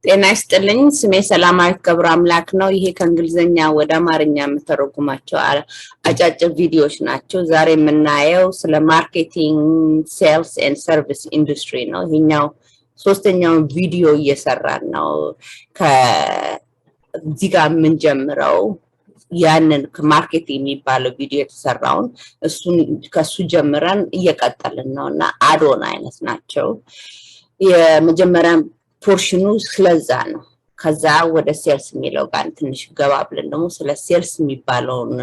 ጤና ይስጥልኝ ስሜ ሰላማዊት ገብረ አምላክ ነው። ይሄ ከእንግሊዘኛ ወደ አማርኛ የምተረጉማቸው አጫጭር ቪዲዮዎች ናቸው። ዛሬ የምናየው ስለ ማርኬቲንግ፣ ሴልስ ኤንድ ሰርቪስ ኢንዱስትሪ ነው። ይሄኛው ሶስተኛው ቪዲዮ እየሰራን ነው። ከዚህ ጋር የምንጀምረው ያንን ማርኬቲንግ የሚባለው ቪዲዮ የተሰራውን ከሱ ጀምረን እየቀጠልን ነውና አዶን አይነት ናቸው። የመጀመሪያ ፖርሽኑ ስለዛ ነው። ከዛ ወደ ሴልስ የሚለው ጋር ትንሽ ገባ ብለን ደግሞ ስለ ሴልስ የሚባለውን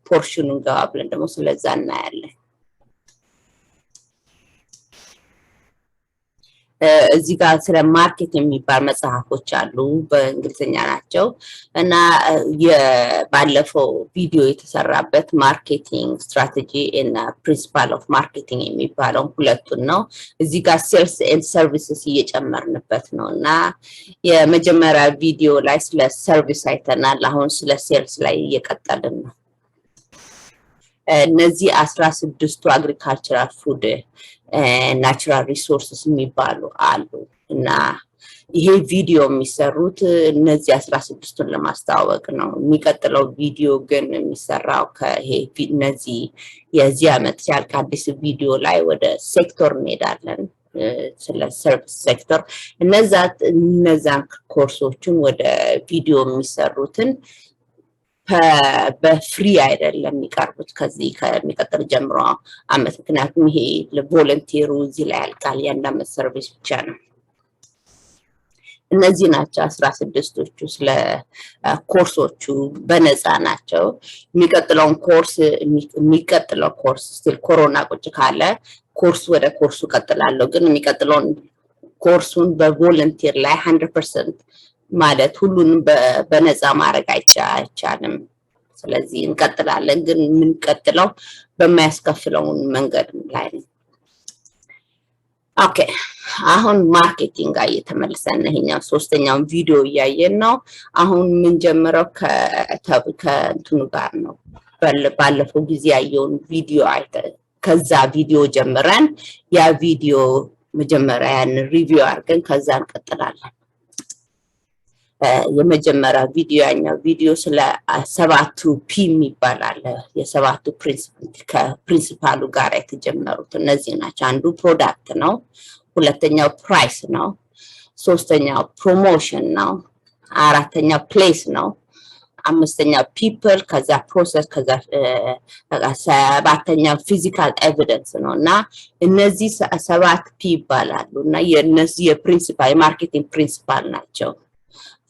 ፖርሽኑን ገባ ብለን ደግሞ ስለዛ እናያለን። እዚህ ጋር ስለ ማርኬት የሚባል መጽሐፎች አሉ፣ በእንግሊዘኛ ናቸው እና የባለፈው ቪዲዮ የተሰራበት ማርኬቲንግ ስትራቴጂ እና ፕሪንሲፓል ኦፍ ማርኬቲንግ የሚባለው ሁለቱን ነው። እዚህ ጋር ሴልስ ኤንድ ሰርቪስስ እየጨመርንበት ነው እና የመጀመሪያ ቪዲዮ ላይ ስለ ሰርቪስ አይተናል። አሁን ስለ ሴልስ ላይ እየቀጠልን ነው። እነዚህ 16ቱ አግሪካልቸራል ፉድ ናቹራል ሪሶርስስ የሚባሉ አሉ እና ይሄ ቪዲዮ የሚሰሩት እነዚህ 16ቱን ለማስተዋወቅ ነው። የሚቀጥለው ቪዲዮ ግን የሚሰራው ከይሄ እነዚህ የዚህ ዓመት ሲያልቅ አዲስ ቪዲዮ ላይ ወደ ሴክተር እንሄዳለን። ስለ ሰርቪስ ሴክተር እነዛን ኮርሶችን ወደ ቪዲዮ የሚሰሩትን በፍሪ አይደለም የሚቀርቡት ከዚህ ከሚቀጥል ጀምሮ አመት። ምክንያቱም ይሄ ለቮለንቲሩ እዚህ ላይ ያልቃል። ያንዳንድ ሰርቪስ ብቻ ነው። እነዚህ ናቸው 16ቶቹ ስለ ኮርሶቹ በነፃ ናቸው። የሚቀጥለው ኮርስ ስቲል ኮሮና ቁጭ ካለ ኮርስ ወደ ኮርሱ ቀጥላለሁ። ግን የሚቀጥለው ኮርሱን በቮለንቲር ላይ 100% ማለት ሁሉንም በነፃ ማድረግ አይቻልም። ስለዚህ እንቀጥላለን፣ ግን የምንቀጥለው በማያስከፍለው መንገድ ላይ ነው። ኦኬ፣ አሁን ማርኬቲንግ ጋር እየተመለሰን ነው። ይሄኛው ሶስተኛውን ቪዲዮ እያየን ነው። አሁን የምንጀምረው ከእንትኑ ጋር ነው። ባለፈው ጊዜ ያየውን ቪዲዮ ከዛ ቪዲዮ ጀምረን ያ ቪዲዮ መጀመሪያ ያን ሪቪው አድርገን ከዛ እንቀጥላለን። የመጀመሪያ ቪዲዮ ያኛው ቪዲዮ ስለ 7ቱ ፒ ይባላል። የሰባቱ ፕሪንሲፓሉ ጋር የተጀመሩት እነዚህ ናቸው። አንዱ ፕሮዳክት ነው፣ ሁለተኛው ፕራይስ ነው፣ ሶስተኛው ፕሮሞሽን ነው፣ አራተኛው ፕሌስ ነው፣ አምስተኛው ፒፕል፣ ከዛ ፕሮሰስ፣ ከዛ ሰባተኛው ፊዚካል ኤቪደንስ ነው እና እነዚህ 7 ፒ ይባላሉ እና የነዚህ የፕሪንሲፓል የማርኬቲንግ ፕሪንሲፓል ናቸው።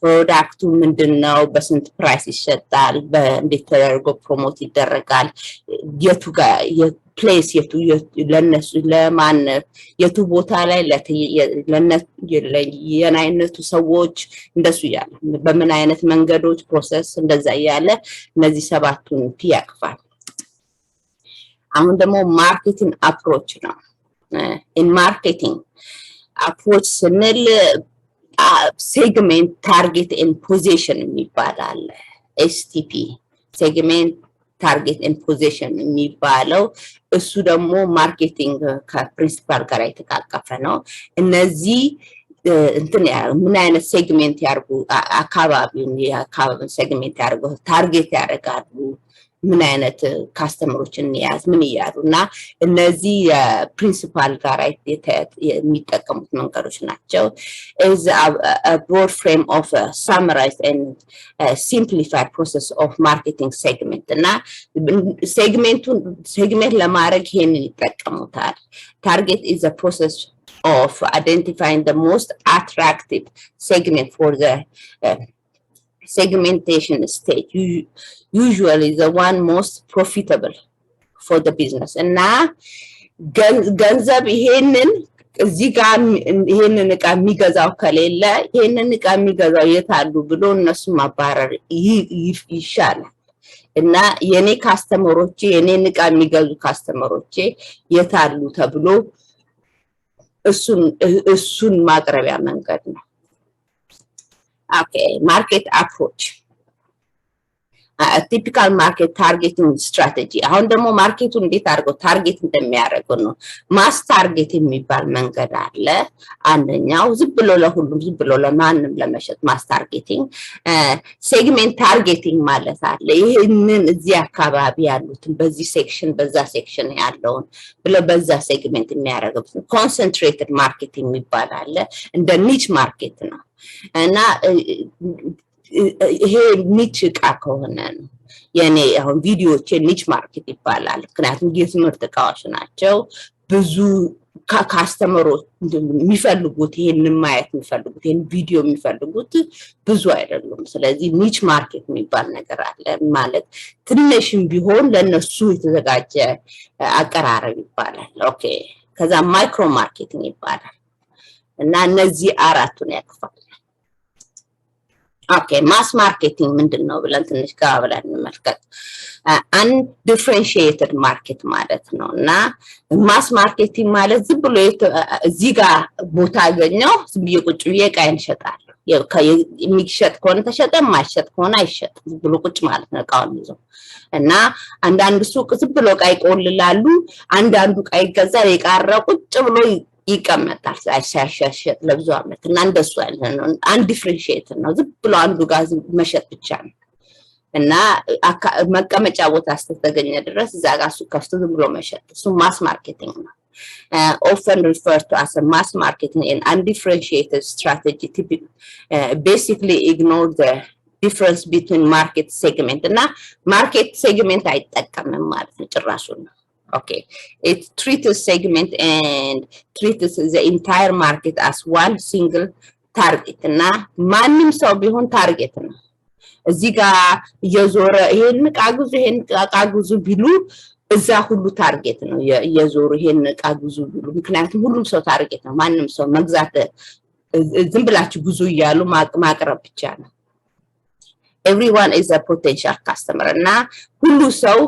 ፕሮዳክቱ ምንድነው? በስንት ፕራይስ ይሸጣል? በእንዴት ተደርጎ ፕሮሞት ይደረጋል? የቱ ጋር የፕሌስ ለነሱ ለማን የቱ ቦታ ላይ የናይነቱ ሰዎች እንደሱ ያለ በምን አይነት መንገዶች ፕሮሰስ እንደዛ ያለ እነዚህ 7ቱን ፒ ያቅፋል። አሁን ደግሞ ማርኬቲንግ አፕሮች ነው። ኢን ማርኬቲንግ አፕሮች ስንል ሴግሜንት ታርጌት ኤንድ ፖዚሽን የሚባላል። ኤስቲፒ ሴግሜንት ታርጌት ኤንድ ፖዚሽን የሚባለው እሱ ደግሞ ማርኬቲንግ ከፕሪንሲፓል ጋር የተቃቀፈ ነው። እነዚህ ምን አይነት ሴግሜንት ያርጉ፣ አካባቢውን ሴግሜንት ያርጉ፣ ታርጌት ያደርጋሉ፣ ምን አይነት ካስተመሮችን ያዝ ምን ያሩና እነዚህ ፕሪንሲፓል ጋር የሚጠቀሙት መንገዶች ናቸው። is a broad frame of summarized and simplified process of marketing segment እና ሴግሜንት ለማድረግ ይሄንን ይጠቀሙታል። target is a process of identifying the most attractive segment for the segmentation stage, usually the one most profitable for the business. እና ገንዘብ ይሄንን እዚህ ጋር ይሄንን እቃ የሚገዛው ከሌለ ይሄንን እቃ የሚገዛው የታሉ ብሎ እነሱ ማባረር ይሻላል። እና የኔ ካስተመሮቼ የኔን እቃ የሚገዙ ካስተመሮቼ የታሉ ተብሎ እሱን ማቅረቢያ መንገድ ነው። ኦኬ፣ ማርኬት አፕሮች ቲፒካል ማርኬት ታርጌቲንግ ስትራቴጂ አሁን ደግሞ ማርኬቱ እንዴት አድርገው ታርጌት እንደሚያደርጉ ነው ማስ ታርጌት የሚባል መንገድ አለ አንደኛው ዝም ብሎ ለሁሉም ዝም ብሎ ለማንም ለመሸጥ ማስ ታርጌቲንግ ሴግሜንት ታርጌቲንግ ማለት አለ ይሄንን እዚህ አካባቢ ያሉትን በዚህ ሴክሽን በዛ ሴክሽን ያለውን ብሎ በዛ ሴግሜንት የሚያደርጉት ኮንሰንትሬትድ ማርኬቲንግ ይባላል እንደ ኒች ማርኬት ነው እና ይሄ ኒች ዕቃ ከሆነ ነው የኔ አሁን ቪዲዮዎች ኒች ማርኬት ይባላል ምክንያቱም የትምህርት ዕቃዎች ናቸው ብዙ ካስተመሮች የሚፈልጉት ይሄንን ማየት የሚፈልጉት ይሄን ቪዲዮ የሚፈልጉት ብዙ አይደሉም ስለዚህ ኒች ማርኬት የሚባል ነገር አለ ማለት ትንሽም ቢሆን ለነሱ የተዘጋጀ አቀራረብ ይባላል ኦኬ ከዛ ማይክሮ ማርኬቲንግ ይባላል እና እነዚህ አራቱን ያክፋል ኦኬ ማስ ማርኬቲንግ ምንድነው ብለን ትንሽ ጋር ብለን እንመልከት undifferentiated ማርኬት ማለት ነውና ማስ ማርኬቲንግ ማለት ዝም ብሎ እዚህ ጋር ቦታ ያገኘው ዝም ብዬ ቁጭ ብዬ ዕቃዬን እሸጣለሁ የሚሸጥ ከሆነ ተሸጠ ማይሸጥ ከሆነ አይሸጥ ዝም ብሎ ቁጭ ማለት ነው ዕቃውን ይዞ እና አንዳንድ ሱቅ ዝም ብሎ ዕቃ ይቆልላሉ አንዳንዱ ዕቃ ይገዛል የቃረው ቁጭ ብሎ ይቀመጣል ሳይሻሻጥ ለብዙ አመት እና እንደሱ አይደለም ነው undifferentiated ነው ዝም ብሎ አንዱ ጋር መሸጥ ብቻ ነው እና መቀመጫ ቦታ አስተገኘ ድረስ እዛ ጋር ሱቅ ከፍቶ ዝም ብሎ መሸጥ እሱ ማስ ማርኬቲንግ ነው often referred to as a mass marketing and undifferentiated strategy basically ignore the difference between market segment እና market segment አይጠቀምም ማለት ነው ጭራሹ ነው okay it treats segment and treats the entire market as one single target እና ማንንም ሰው ቢሆን ታርጌት ነው እዚህ ጋር የዞረ ይሄን ቃጉዙ ቢሉ እዛ ሁሉ ታርጌት ነው የዞሩ ይሄን ቃጉዙ ቢሉ ምክንያቱም ሁሉም ሰው ታርጌት ነው ማንንም ሰው መግዛት ዝም ብላችሁ ጉዙ ይያሉ ማቅረብ ብቻ ነው everyone is a potential customer እና ሁሉ ሰው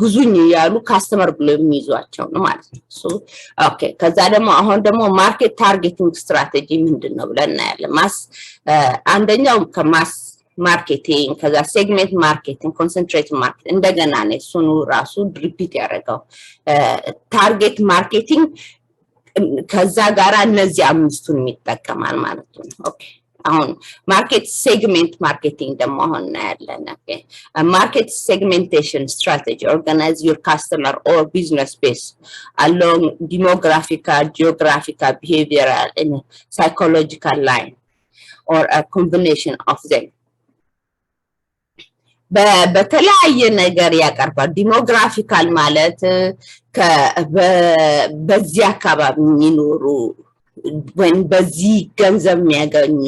ጉዙኝ ያሉ ካስተመር ብሎ የሚይዟቸው ነው ማለት ነው ሶ ኦኬ ከዛ ደግሞ አሁን ደግሞ ማርኬት ታርጌቲንግ ስትራቴጂ ምንድነው ብለን እናያለን ማስ አንደኛው ከማስ ማርኬቲንግ ከዛ ሴግሜንት ማርኬቲንግ ኮንሰንትሬትድ ማርኬት እንደገና ነው እሱን ራሱ ሪፒት ያደርገው ታርጌት ማርኬቲንግ ከዛ ጋራ እነዚህ አምስቱን የሚጠቀማል ማለት ነው ኦኬ አሁን ማርኬት ሴግሜንት ማርኬቲንግ ደግሞ አሁን እናያለን ኦኬ ማርኬት ሴግሜንቴሽን ስትራቴጂ organize your customer or business base along demographical geographical behavioral and psychological line or a combination of them በተለያየ ነገር ያቀርባል ዲሞግራፊካል ማለት በዚህ አካባቢ የሚኖሩ when በዚህ ገንዘብ የሚያገኙ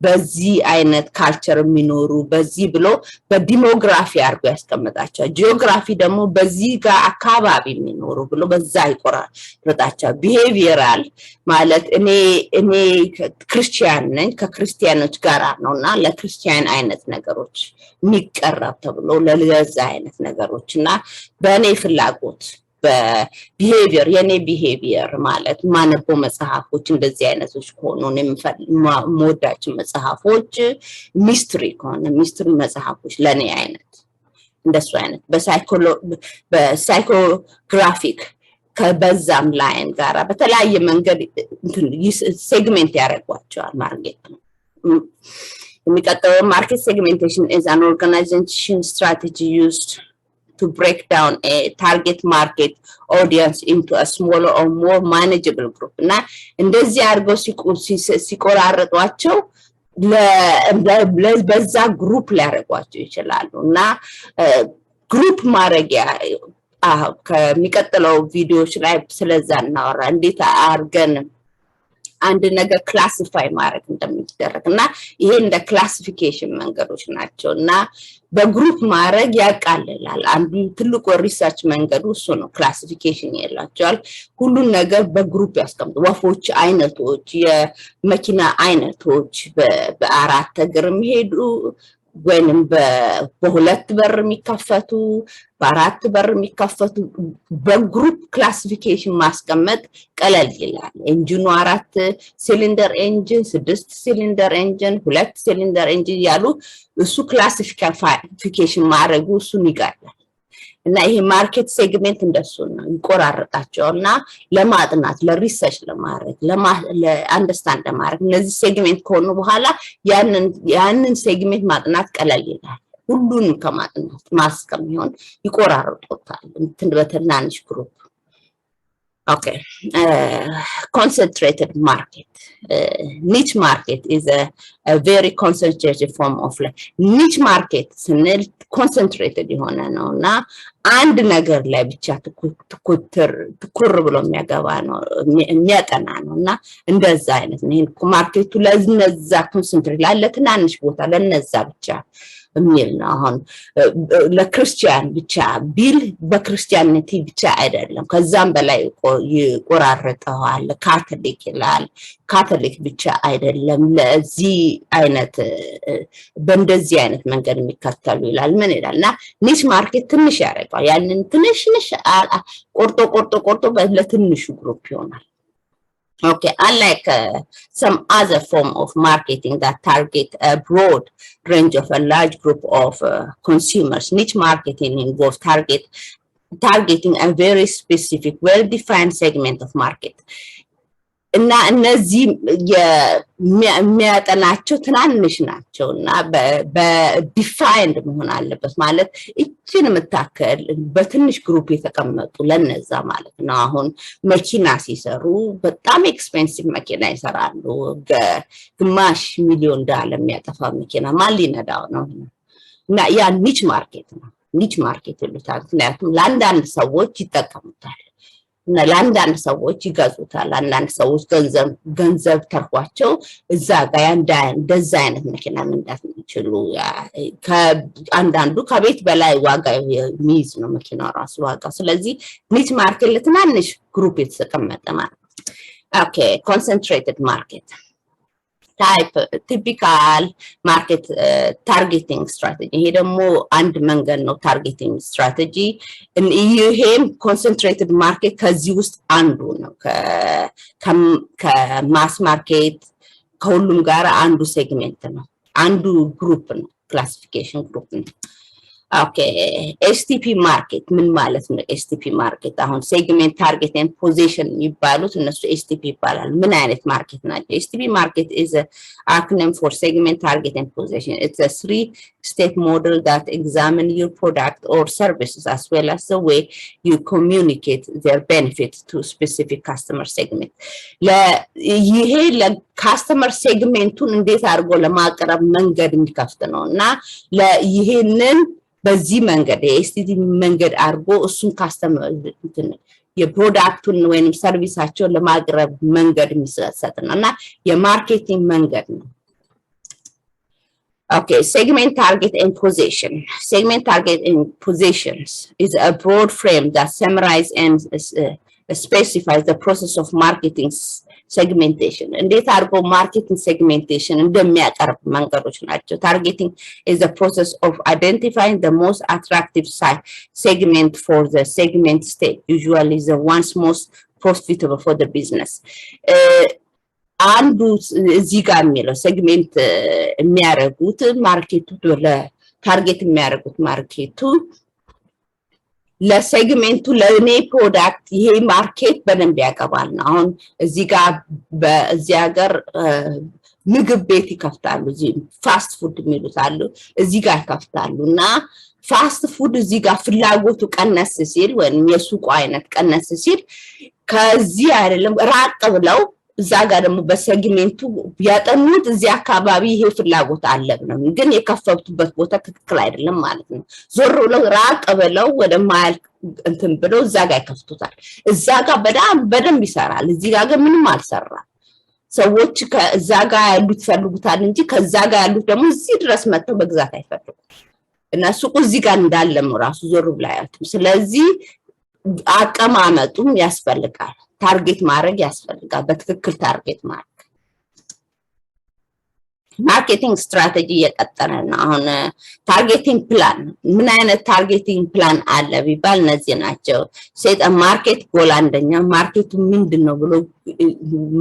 በዚህ አይነት ካልቸር የሚኖሩ በዚህ ብሎ በዲሞግራፊ አርጎ ያስቀምጣቸው ጂኦግራፊ ደግሞ በዚህ ጋር አካባቢ የሚኖሩ ብሎ በዛ ይቆራል ወጣቸው ቢሄቪየራል ማለት እኔ ክርስቲያን ነኝ ከክርስቲያኖች ጋር ነውና ለክርስቲያን አይነት ነገሮች የሚቀርብ ተብሎ ለዛ አይነት ነገሮችና በእኔ ፍላጎት በቢሄቪየር የኔ ቢሄቪየር ማለት ማነበው መጽሐፎች እንደዚህ አይነቶች ሆኖ ሞዳቸው መጽሐፎች ሚስትሪ ከሆነ ሚስትሪ መጽሐፎች ለኔ አይነት እንደሱ አይነት በሳይኮግራፊክ ከበዛም ላይን ጋራ በተለያየ መንገድ ሴግሜንት ያደርጓቸዋል ማርኬት ነው የሚቀጥለው ማርኬት ሴግሜንቴሽን is an organization strategy used to break down a target market audience into a smaller or more manageable group እና እንደዚህ አድርገው ሲቆራረጧቸው በዛ ግሩፕ ሊያደርጓቸው ይችላሉ እና ግሩፕ ማድረጊያ ከሚቀጥለው ቪዲዮዎች ላይ ስለዛ እናወራ እንዴት አድርገን አንድ ነገር ክላሲፋይ ማድረግ እንደሚደረግና ይሄ እንደ ክላሲፊኬሽን መንገዶች ናቸውና በግሩፕ ማድረግ ያቃልላል አንዱ ትልቁ ሪሰርች መንገዱ እሱ ነው ክላሲፊኬሽን ያላቸዋል ሁሉን ነገር በግሩፕ ያስቀምጡ ወፎች አይነቶች የመኪና አይነቶች በአራት እግር የሚሄዱ ወይንም በሁለት በር የሚከፈቱ በአራት በር የሚከፈቱ በግሩፕ ክላሲፊኬሽን ማስቀመጥ ቀለል ይላል። ኢንጂኑ 4 ሲሊንደር ኢንጂን፣ 6 ሲሊንደር ኢንጂን፣ 2 ሲሊንደር ኢንጂን ያሉ እሱ ክላሲፊኬሽን ማድረጉ እሱን ይጋራል። እና ይሄ ማርኬት ሴግሜንት እንደሱ ነው ይቆራረጣቸውና ለማጥናት ለሪሰርች ለማድረግ ለአንደርስታንድ ለማድረግ እነዚህ ሴግሜንት ከሆኑ በኋላ ያንን ሴግሜንት ማጥናት ቀለል ይላል። ሁሉንም ከማጥናት ማስከም ይሆን ይቆራረጡታል እንትን በትናንሽ ግሩፕ። Okay, concentrated market. Niche market is a very concentrated form of niche market. ስንል concentrated የሆነ ነውና አንድ ነገር ላይ ብቻ ትኩር ብሎ የሚያገባ ነው የሚያጠና ነውና እንደዛ አይነት ነው ማርኬቱ። ለነዛ ኮንሰንትሬት ላለ ትናንሽ ቦታ ለነዛ ብቻ የሚል ነው። አሁን ለክርስቲያን ብቻ ቢል በክርስቲያኒቲ ብቻ አይደለም፣ ከዛም በላይ ይቆራረጠዋል። ካቶሊክ ይላል፣ ካቶሊክ ብቻ አይደለም፣ ለዚህ አይነት በእንደዚህ አይነት መንገድ የሚከተሉ ይላል። ምን ይላልና ኒሽ ማርኬት ትንሽ ያደርገዋል። ያንን ትንሽ ቆርጦ ለትንሹ ግሩፕ ይሆናል። Okay, unlike some other form of marketing that target a broad range of a large group of consumers, niche marketing involves targeting a very specific, well-defined segment of market. እና እነዚህ የሚያጠናቸው ትናንሽ ናቸውና በዲፋይንድ መሆን አለበት። ማለት እቺን መታከል በትንሽ ግሩፕ የተቀመጡ ለነዛ ማለት ነው። አሁን መኪና ሲሰሩ በጣም ኤክስፔንሲቭ መኪና ይሰራሉ። ግማሽ ሚሊዮን ዶላር የሚያጠፋ መኪና ማን ሊነዳው ነው? እና ያ ኒች ማርኬት ነው። ኒች ማርኬት ይሉታል። ምክንያቱም ለአንዳንድ ሰዎች ይጠቀሙታል እና ለአንዳንድ ሰዎች ይገዙታል። አንዳንድ ሰዎች ገንዘብ ተርፏቸው እዛ ጋር እንደዛ አይነት መኪና መንዳት የሚችሉ አንዳንዱ ከቤት በላይ ዋጋ የሚይዝ ነው መኪናው ራሱ ዋጋ። ስለዚህ ኒች ማርኬት ለትናንሽ ግሩፕ የተቀመጠ ማለት ነው። ኦኬ ኮንሰንትሬትድ ማርኬት ታይፕ ቲፒካል ማርኬት ታርጌቲንግ ስትራቴጂ። ይሄ ደግሞ አንድ መንገድ ነው ታርጌቲንግ ስትራቴጂ። ይሄም ኮንሰንትሬትድ ማርኬት ከዚህ ውስጥ አንዱ ነው። ከማስ ማርኬት ከሁሉም ጋር አንዱ ሴግሜንት ነው፣ አንዱ ግሩፕ ነው፣ ክላሲፊኬሽን ግሩፕ ነው። ኦኬ ኤስቲፒ ማርኬት ምን ማለት ነው? ኤስቲፒ ማርኬት አሁን ሴግሜንት ታርጌት ኤንድ ፖዚሽን ይባሉት እነሱ ኤስቲፒ ይባላል። ምን አይነት ማርኬት ናቸው? ኤስቲፒ ማርኬት is an acronym for segment target and position. It's a three-step model that examine your product or services as well as the way you communicate their benefits to specific customer segment. ይሄ ለካስተመር ሴግሜንቱን እንዴት አድርጎ ለማቅረብ መንገድ የሚከፍት ነውና ይሄንን በዚህ መንገድ የኤስቲቲ መንገድ አድርጎ እሱን ካስተመር የፕሮዳክቱን ወይንም ሰርቪሳቸውን ለማቅረብ መንገድ የሚሰጥ ነውና የማርኬቲንግ መንገድ ነው። Okay, segment target and position. Segment target and positions is a broad frame that summarizes and specifies the process of marketing segmentation. እንዴት አድርጎ ማርኬቲንግ ሴግሜንቴሽን እንደሚያቀርብ መንገዶች ናቸው። ታርጌቲንግ is the process of identifying the most attractive segment for the segment state, usually the ones most profitable for the business. አንዱ እዚህ ጋር የሚለው ሴግሜንት የሚያደርጉት ማርኬቱ ለታርጌት የሚያደርጉት ማርኬቱ ለሴግሜንቱ ለኔ ፕሮዳክት ይሄ ማርኬት በደንብ ያቀባል ነው። አሁን እዚህ ጋር በዚህ ሀገር ምግብ ቤት ይከፍታሉ፣ እዚህ ፋስት ፉድ የሚሉት አሉ፣ እዚህ ጋር ይከፍታሉና ፋስት ፉድ እዚህ ጋር ፍላጎቱ ቀነስ ሲል ወይም የሱቁ አይነት ቀነስ ሲል ከዚህ አይደለም ራቅ ብለው እዛ ጋር ደግሞ በሴግሜንቱ ያጠኑት እዚህ አካባቢ ይሄ ፍላጎት አለ ነው፣ ግን የከፈቱበት ቦታ ትክክል አይደለም ማለት ነው። ዞር ብለው ራቅ ብለው ወደ ማል እንትን ብለው እዛ ጋር ይከፍቱታል። እዛ ጋር በደንብ ይሰራል፣ እዚህ ጋር ግን ምንም አልሰራም። ሰዎች ከዛ ጋር ያሉት ፈልጉታል እንጂ ከዛ ጋር ያሉት ደግሞ እዚህ ድረስ መጥተው መግዛት አይፈልጉም። እና ሱቁ እዚህ ጋር እንዳለም ራሱ ዞር ብለው አያዩትም። ስለዚህ አቀማመጡም ያስፈልጋል፣ ታርጌት ማድረግ ያስፈልጋል፣ በትክክል ታርጌት ማድረግ። ማርኬቲንግ ስትራቴጂ እየቀጠለ ነው። አሁን ታርጌቲንግ ፕላን ምን አይነት ታርጌቲንግ ፕላን አለ ቢባል እነዚህ ናቸው። ሴት ማርኬት ጎል አንደኛ ማርኬቱ ምንድነው ብሎ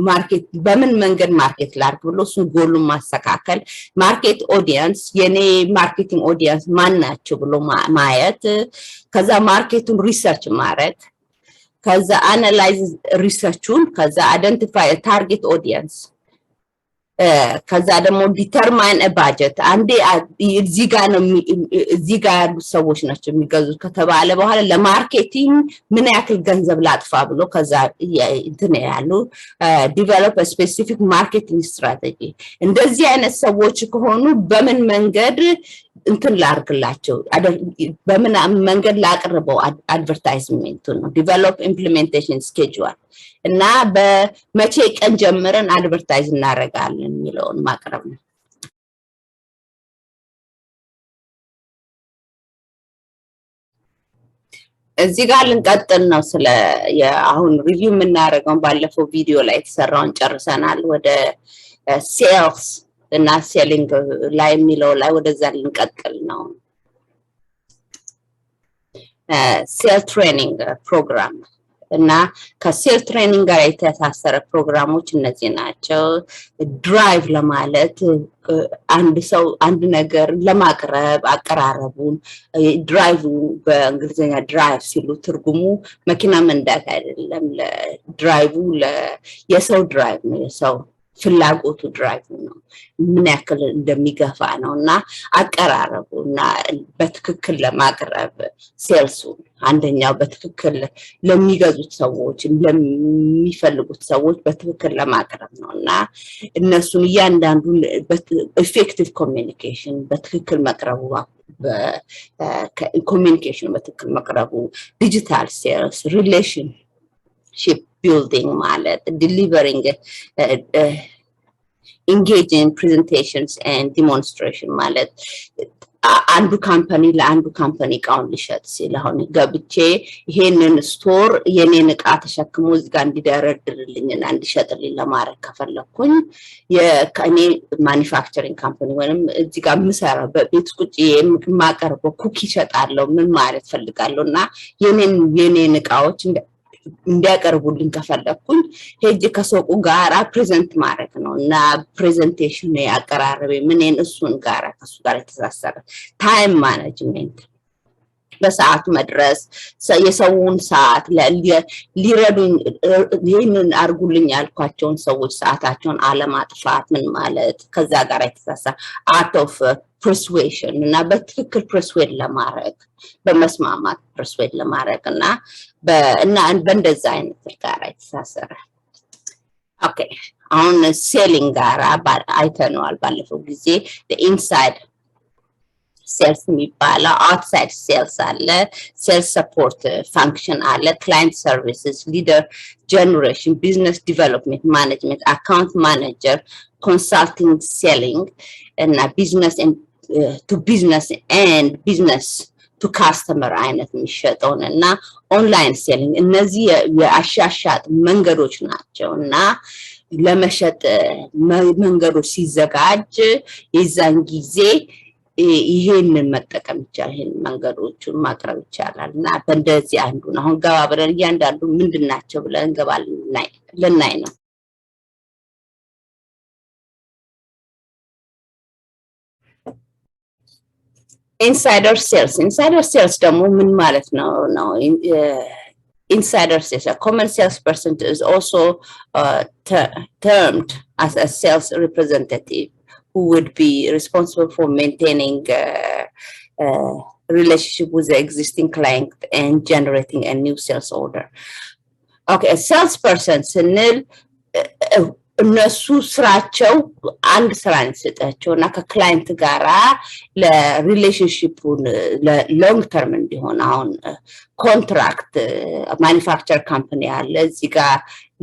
ማርኬት በምን መንገድ ማርኬት ላርክ ብሎ እሱ ጎሉን ማስተካከል፣ ማርኬት ኦዲየንስ የኔ ማርኬቲንግ ኦዲየንስ ማን ናቸው ብሎ ማየት፣ ከዛ ማርኬቱን ሪሰርች ማድረግ፣ ከዛ አናላይዝ ሪሰርቹን፣ ከዛ አይደንቲፋይ ታርጌት ኦዲየንስ፣ ከዛ ደግሞ ዲተርማይን ባጀት አንዴ እዚህ ጋር ነው እዚህ ጋር ያሉ ሰዎች ናቸው የሚገዙት ከተባለ በኋላ ለማርኬቲንግ ምን ያክል ገንዘብ ላጥፋ ብሎ ከዛ እንትን ያሉ ዲቨሎፕ ስፔሲፊክ ማርኬቲንግ ስትራቴጂ። እንደዚህ አይነት ሰዎች ከሆኑ በምን መንገድ እንትን ላርግላቸው በምን መንገድ ላቀርበው አድቨርታይዝመንቱ ነው ዲቨሎፕ ኢምፕሊሜንቴሽን ስኬጁል እና በመቼ ቀን ጀምረን አድቨርታይዝ እናደርጋለን የሚለውን ማቅረብ ነው። እዚህ ጋር ልንቀጥል ነው። ስለ አሁን ሪቪው የምናደርገው ባለፈው ቪዲዮ ላይ የተሰራውን ጨርሰናል። ወደ ሴልስ እና ሴሊንግ ላይ የሚለው ላይ ወደዛ ልንቀጥል ነው። ሴል ትሬኒንግ ፕሮግራም እና ከሴል ትሬኒንግ ጋር የተሳሰረ ፕሮግራሞች እነዚህ ናቸው። ድራይቭ ለማለት አንድ ሰው አንድ ነገር ለማቅረብ አቀራረቡን ድራይቭ በእንግሊዘኛ ድራይቭ ሲሉ ትርጉሙ መኪና መንዳት አይደለም። ለድራይቭ የሰው ድራይቭ ነው። የሰው ፍላጎቱ ድራይቭ ነው። ምን ያክል እንደሚገፋ ነውና አቀራረቡና በትክክል ለማቅረብ ሴልሱ አንደኛው በትክክል ለሚገዙት ሰዎች ለሚፈልጉት ሰዎች በትክክል ለማቅረብ ነውና እነሱን እያንዳንዱን ኢፌክቲቭ ኮሚኒኬሽን በትክክል መቅረቡ ኮሚኒኬሽን በትክክል መቅረቡ ዲጂታል ሴልስ ሪሌሽንሺፕ building ማለት delivering engaging presentations and demonstration ማለት አንዱ ካምፓኒ ለአንዱ ካምፓኒ እቃውን ሊሸጥ ሲል አሁን ገብቼ ይሄንን ስቶር የኔን እቃ ተሸክሞ እዚህ ጋር እንዲደረድርልኝና እንዲሸጥልኝ ለማድረግ ከፈለኩኝ የኔ ማኒፋክቸሪንግ ካምፓኒ ወይንም እዚህ ጋር ምሰራው በቤት ቁጭ የማቀርበው ኩኪ ይሸጣለሁ ምን ማለት ፈልጋለሁና የኔን እቃዎች እንዲያቀርቡልኝ ከፈለኩኝ ሄጅ ከሱቁ ጋር ፕሬዘንት ማድረግ ነው እና ፕሬዘንቴሽን ያቀራረበ ምንን እሱን ጋር ከሱ ጋር የተሳሰረ ታይም ማኔጅመንት በሰዓት መድረስ የሰውን ሰዓት ሊረዱኝ ይሄንን አርጉልኝ ያልኳቸውን ሰዎች ሰዓታቸውን አለማጥፋት ምን ማለት ከዛ ጋር የተሳሰረ አርት ኦፍ persuasion እና በትክክል persuade ለማድረግ በመስማማት persuade ለማድረግ እና በእንደዛ አይነት ጋር የተሳሰረ ኦኬ አሁን ሴሊንግ ጋር አይተነዋል ባለፈው ጊዜ the inside sales የሚባለው outside sales አለ sales support function አለ client services leader generation business development management account manager consulting selling and business and to business and business to customer አይነት የሚሸጠውና ኦንላይን ሴሊንግ እነዚህ የአሻሻጥ መንገዶች ናቸውና ለመሸጥ መንገዶች ሲዘጋጅ የዛን ጊዜ ይሄንን መጠቀም ይቻላል ይሄን መንገዶችን ማቅረብ ይቻላልና በእንደዚህ አንዱን አሁን ገባ ብለን እያንዳንዱ ምንድናቸው ብለን እንገባለን ለናይ ነው insider sales ደግሞ ምን ማለት ነው insider sales a common salesperson is also termed as a sales representative who would be responsible for maintaining relationship with the existing client and generating a new sales order okay a salesperson ስንል እነሱ ስራቸው አንድ ስራ እንሰጣቸውና ከክላይንት ጋራ ለሪሌሽንሺፑን ለሎንግ ተርም እንዲሆን አሁን ኮንትራክት ማኒፋክቸር ካምፓኒ አለ እዚህ ጋር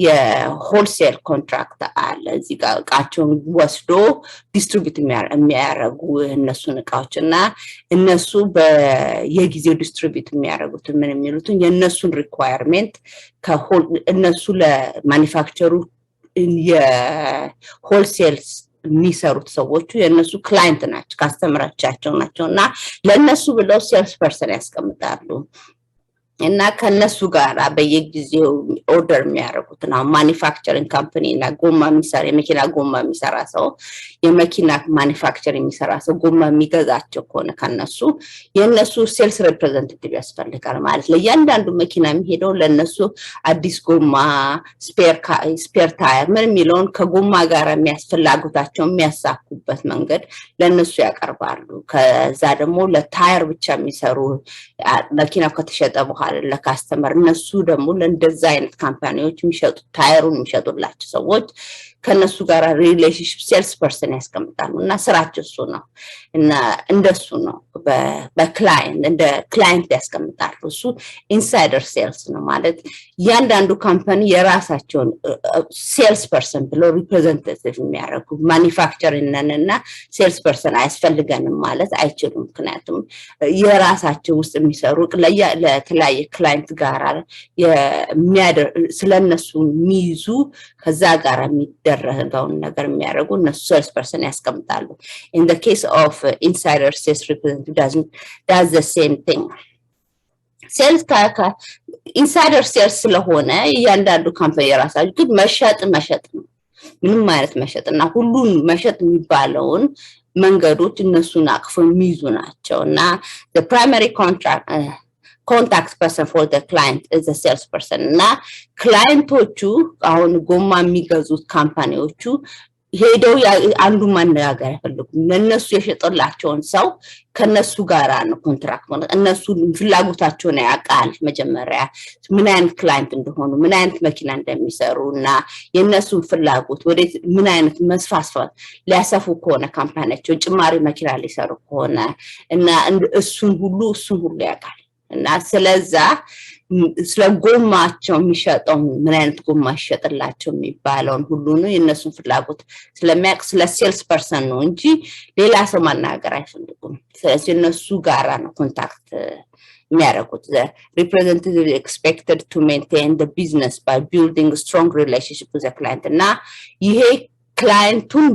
የሆልሴል ኮንትራክት አለ እዚህ ጋር እቃቸውን ወስዶ ዲስትሪቢዩት የሚያደርጉ እነሱን እቃዎችና እነሱ በየጊዜው ዲስትሪቢዩት የሚያደርጉት ምን የሚሉትን የነሱን ሪኳየርመንት እነሱ ለማኒፋክቸሩ የሆልሴል የሚሰሩት ሰዎቹ የነሱ ክላይንት ናቸው ካስተመራቻቸው ናቸውና ለነሱ ብለው ሴልስ ፐርሰን ያስቀምጣሉ እና ከነሱ ጋር በየጊዜው ኦርደር የሚያደርጉት ነው ማኒፋክቸሪንግ ካምፓኒ እና ጎማ የሚሰራ የመኪና ጎማ የሚሰራ ሰው የመኪና ማኒፋክቸር የሚሰራ ሰው ጎማ የሚገዛቸው ከሆነ ከነሱ የነሱ ሴልስ ሪፕሬዘንታቲቭ ያስፈልጋል ማለት ለእያንዳንዱ መኪና የሚሄደው ለነሱ አዲስ ጎማ ስፔር ታየር ምን የሚለውን ከጎማ ጋር የሚያስፈልጋቸው የሚያሳኩበት መንገድ ለነሱ ያቀርባሉ ከዛ ደግሞ ለታየር ብቻ የሚሰሩ መኪናው ከተሸጠ በኋላ ለካስተመር እነሱ ደግሞ ለእንደዛ አይነት ካምፓኒዎች የሚሸጡ ታየሩን የሚሸጡላቸው ሰዎች ከነሱ ጋር ሪሌሽንሺፕ ሴልስ ፐርሰን ያስቀምጣሉ እና ስራቸው እሱ ነው እና እንደሱ ነው በክላይንት እንደ ክላይንት ያስቀምጣሉ እሱ ኢንሳይደር ሴልስ ነው ማለት ያንዳንዱ ካምፓኒ የራሳቸውን ሴልስ ፐርሰን ብለው ሪፕሬዘንታቲቭ የሚያደርጉ ማኒፋክቸሪንግ እና ሴልስ ፐርሰን አያስፈልገንም ማለት አይችሉም ምክንያቱም የራሳቸው ውስጥ የሚሰሩ ለተለያየ ክላይንት ጋር ስለነሱ የሚይዙ ከዛ ጋር የሚደረገውን ነገር የሚያደርጉ እነሱ ሴልስ ፐርሰን ያስቀምጣሉ in the case of insider sales representative does the same thing ሴልስ ኢንሳይደር ሴልስ ስለሆነ ያንዳንዱ ካምፓኒ የራሳቸው ግን መሸጥ ነው ምንም ማለት መሸጥና ሁሉን መሸጥ የሚባለውን መንገዶች እነሱን አቅፈው የሚይዙ ናቸውና the primary contact person for the client is a salesperson እና ክላይንቶቹ አሁን ጎማ የሚገዙት ካምፓኒዎቹ ሄደው አንዱ ማነጋገር አይፈልጉም ለነሱ የሸጠላቸውን ሰው ከነሱ ጋር ነው ኮንትራክት ማለት እነሱ ፍላጎታቸውን ያቃል መጀመሪያ ምን አይነት ክላይንት እንደሆኑ ምን አይነት መኪና እንደሚሰሩና የነሱ ፍላጎት ወደ ምን አይነት መስፋፋት ሊያሰፉ ከሆነ ካምፓኒያቸው ጭማሪ መኪና ሊሰሩ ከሆነ እና እሱን ሁሉ ያቃል እና ስለዛ ስለጎማቸው የሚሸጠው ምን አይነት ጎማ ይሸጥላቸው የሚባለውን ሁሉ ነው የነሱ ፍላጎት ስለሚያቅ ስለ ሴልስ ፐርሰን ነው እንጂ ሌላ ሰው ማናገር አይፈልጉም ስለዚህ እነሱ ጋራ ነው ኮንታክት የሚያደርጉት the representative expected to maintain the business by building a strong relationship with the client እና ይሄ ክላይንቱን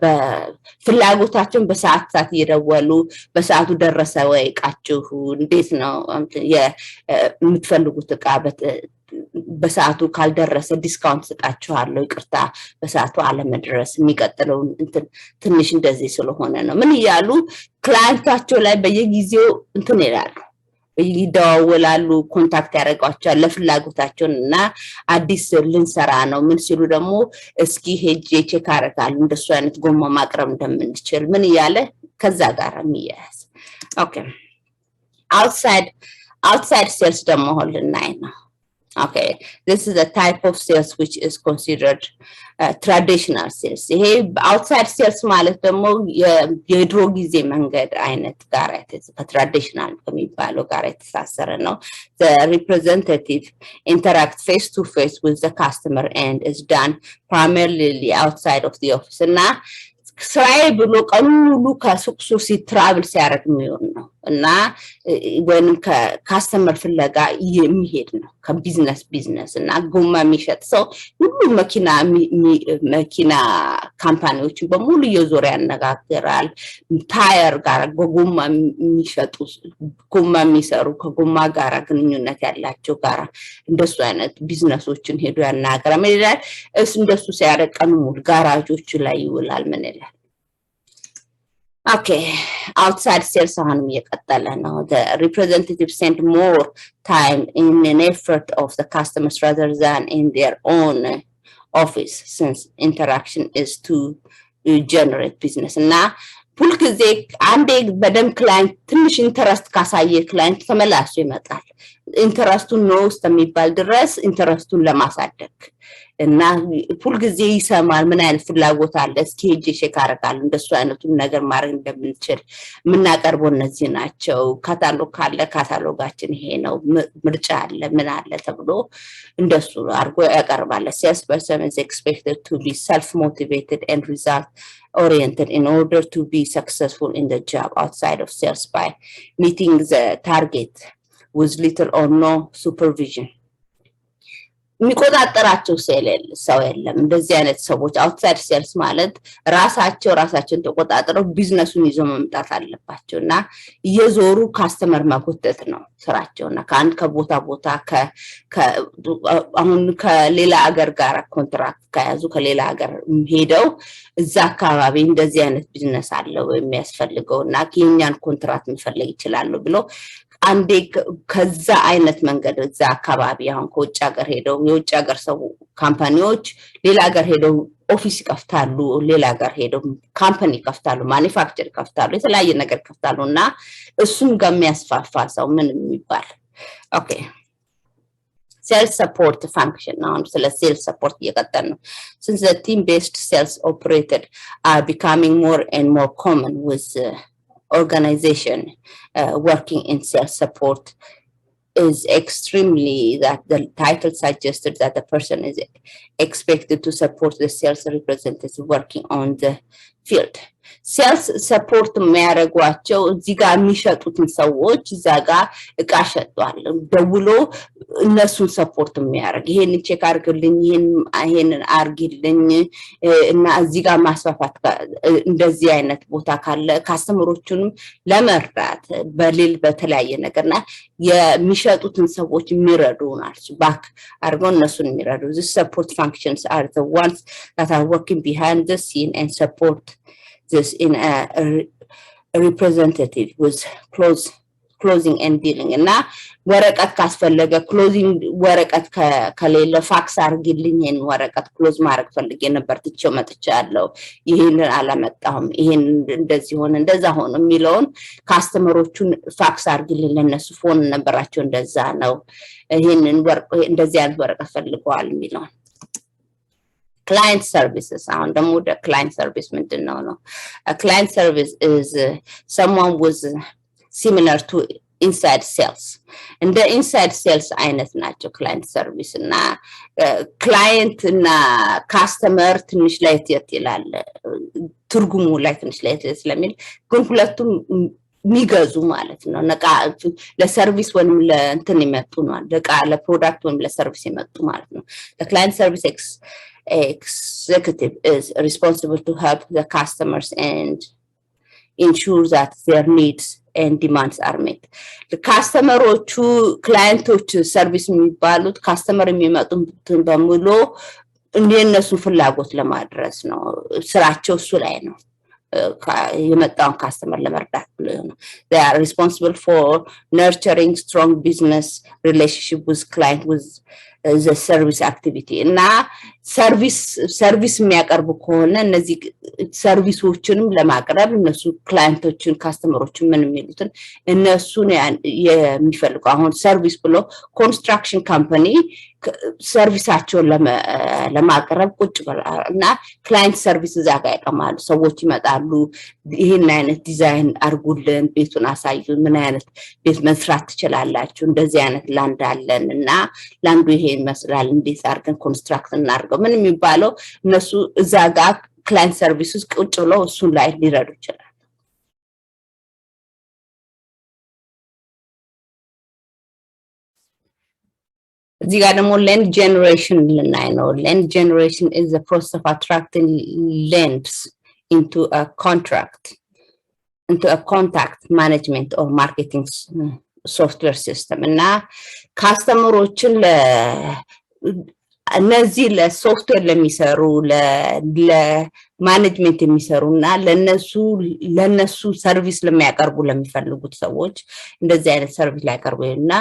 በፍላጎታቸውን በሰዓታት እየደወሉ በሰዓቱ ደረሰ ወይ ቃችሁ እንዴት ነው የምትፈልጉት ዕቃ በሰዓቱ ካልደረሰ ዲስካውንት ሰጣችኋለሁ ይቅርታ በሰዓቱ አለመድረስ የሚቀጥለው ትንሽ እንደዚህ ስለሆነ ነው ምን ይያሉ ክላይንታቸው ላይ በየጊዜው ይላሉ ይደዋወላሉ ኮንታክት ያደርጓቸዋል ለፍላጎታቸውና አዲስ ልንሰራ ነው ምን ሲሉ ደግሞ እስኪ ሄጄ ቼክ አደርጋለሁ እንደሱ አይነት ጎማ ማቅረብ እንደምንችል ምን ይያለ ከዛ ጋር የሚያያዝ ኦኬ outside sales ደግሞ ሆልናይ ነው okay this is a type of sales which is considered traditional sales ይሄ outside sales ማለት ደግሞ የድሮ ጊዜ መንገድ አይነት ጋር traditional ከሚባለው ጋር የተሳሰረ ነው the representative interact face to face with the customer and is done primarily outside of the office እና ስራዬ ብሎ ቀኑ ሙሉ ከሱቅ ትራቭል ሲያደርግ የሚሆን ነው እና ወይንም ከካስተመር ፍለጋ የሚሄድ ነው ከቢዝነስ እና ጎማ የሚሸጥ ሰው ሁሉ መኪና ካምፓኒዎችን በሙሉ የዞር ያነጋግራል ታየር ጋር ጎማ የሚሸጡ ጎማ የሚሰሩ ከጎማ ጋር ግንኙነት ያላቸው ጋር እንደሱ አይነት ቢዝነሶችን ሄዶ ያናገራል ምን ይላል እንደሱ ሲያደርግ ቀኑ ሙሉ ጋራጆች ላይ ይውላል ምን ይላል Okay, outside sales አሁንም እየቀጠለ ነው the representative spend more time in an effort of the customers rather than in their own office since interaction is to generate business እና ሁሉ ጊዜ አንዴ በደም ክላይንት ትንሽ ኢንተረስት ካሳየ ክላይንት ተመላሽ ይመጣል ኢንተረስቱን ነው የሚባል ድረስ ኢንተረስቱን ለማሳደግ እና ሁሉ ጊዜ ይሰማል ምን አይነት ፍላጎት አለ እስኪ ሄጄ ቼክ አደርጋለሁ እንደሱ አይነቱን ነገር ማድረግ እንደምንችል ምናቀርበው እነዚህ ናቸው ካታሎግ ካለ ካታሎጋችን ይሄ ነው ምርጫ አለ ምን አለ ተብሎ እንደሱ አርጎ ያቀርባል sales person is expected to be self motivated and result oriented in order to be successful in the job outside of sales by meeting the target with little or no supervision የሚቆጣጠራቸው ሰው የለም እንደዚህ አይነት ሰዎች አውትሳይድ ሴልስ ማለት ራሳቸውን ተቆጣጥረው ቢዝነሱን ይዘው መምጣት አለባቸውና እየዞሩ ካስተመር ማጎተት ነው ስራቸውና ከአንድ ከቦታ አሁን ከሌላ ሀገር ጋር ኮንትራክት ከያዙ ከሌላ ሀገር ሄደው እዛ አካባቢ እንደዚህ አይነት ቢዝነስ አለው የሚያስፈልገውና ከኛን ኮንትራክት መፈለግ ይችላል ብሎ አንዴ ከዛ አይነት መንገድ እዛ አካባቢ አሁን ከውጭ ሀገር ሄደው የውጭ ሀገር ሰው ካምፓኒዎች ሌላ ሀገር ሄደው ኦፊስ ከፍታሉ ሌላ ሀገር ሄደው ካምፓኒ ከፍታሉ ማኒፋክቸር ከፍታሉ የተለያየ ነገር ከፍታሉና እሱም ጋር የሚያስፋፋ ሰው ምን የሚባል ኦኬ sales support function now so sales support እየቀጠልን ነው since the team based sales operated are becoming more and more common with organization working in sales support is extremely that the title suggested that the person is expected to support the sales representatives working on the field sales support የሚያደርጓቸው እዚህ ጋር የሚሸጡትን ሰዎች እዛ ጋር እቃ ሸጧል ደውሎ እነሱን ሰፖርት የሚያደርግ ይሄን ቼክ አድርግልኝ ይሄን አርግልኝ እና እዚህ ጋር ማስፋፋት እንደዚህ አይነት ቦታ ካለ ካስተመሮቹንም ለመርዳት በተለያየ ነገርና የሚሸጡትን ሰዎች የሚረዱ ናቸው ባክ አርገው እነሱን የሚረዱ this support functions are the ones that are working behind the scene and support this in a representative with closing and dealing እና ወረቀት ካስፈለገ closing ወረቀት ከሌለ ፋክስ አርግልኝን ወረቀት ክሎዝ ማድረግ ፈልጌ ነበር ትቼው መጥቻለሁ ይሄንን አላመጣሁም ይሄን እንደዚህ ሆነ እንደዛ ሆነ የሚለውን ካስተመሮቹን ፋክስ አርግልኝ ለነሱ ፎን ነበራቸው እንደዛ ነው ይሄንን እንደዚህ አይነት ወረቀት ፈልገዋል የሚለው client services and the client service ምንድነው ነው a client service is someone with similar to inside sales and the inside sales አይነት ናቸው client service እና client እና customer ትንሽ ላይ ይላል ትርጉሙ ላይ ትንሽ ላይ ስለሚል ግን ሁለቱም ሚገዙ ማለት ነው ነቃ ለሰርቪስ ወይም ለእንትን ይመጡ ነው ለቃ ለፕሮዳክት ወይም ለሰርቪስ ይመጡ ማለት ነው the client service executive is responsible to help the customers and ensure that their needs and demands are met the customerዎቹ ክላይንቶች ሰርቪስ የሚባሉት ካስተመር የሚመጡትን በሙሉ እንደነሱ ፍላጎት ለማድረስ ነው ስራቸው እሱ ላይ ነው የመጣውን ካስተመር ለመርዳት ነው they are responsible for nurturing strong business relationship with client with the service activity እና ሰርቪስ የሚያቀርቡ ከሆነ እነዚህ ሰርቪሶችንም ለማቅረብ እነሱ ክላይንቶችን ካስተመሮችን ምን የሚሉትን እነሱን የሚፈልጉ አሁን ሰርቪስ ብሎ ኮንስትራክሽን ካምፓኒ ሰርቪሳቸውን ለማቅረብ ቁጭ ብለውና ክላይንት ሰርቪስ ዛጋ ያቀማሉ ሰዎች ይመጣሉ ይሄን አይነት ዲዛይን አርጉልን ቤቱን አሳዩን ምን አይነት ቤት መስራት ትችላላችሁ እንደዚህ አይነት ላንድ አለንና ላንዱ ይሄን መስራል እንዴት አርገን ኮንስትራክት እናርገው ምን የሚባለው እነሱ ዛጋ ክላይንት ሰርቪስስ ቁጭ ብለው እሱ ላይ ሊረዱ ይችላል እዚህ ጋር ደግሞ land generation ልናይ ነው land generation is the process of attracting lands into a contact management or marketing software system እና ካስተመሮችን እነዚህ ለሶፍትዌር ለሚሰሩ ለማኔጅመንት የሚሰሩና ለነሱ ሰርቪስ ለሚያቀርቡ ለሚፈልጉት ሰዎች እንደዚህ አይነት ሰርቪስ ላይ ያቀርቡና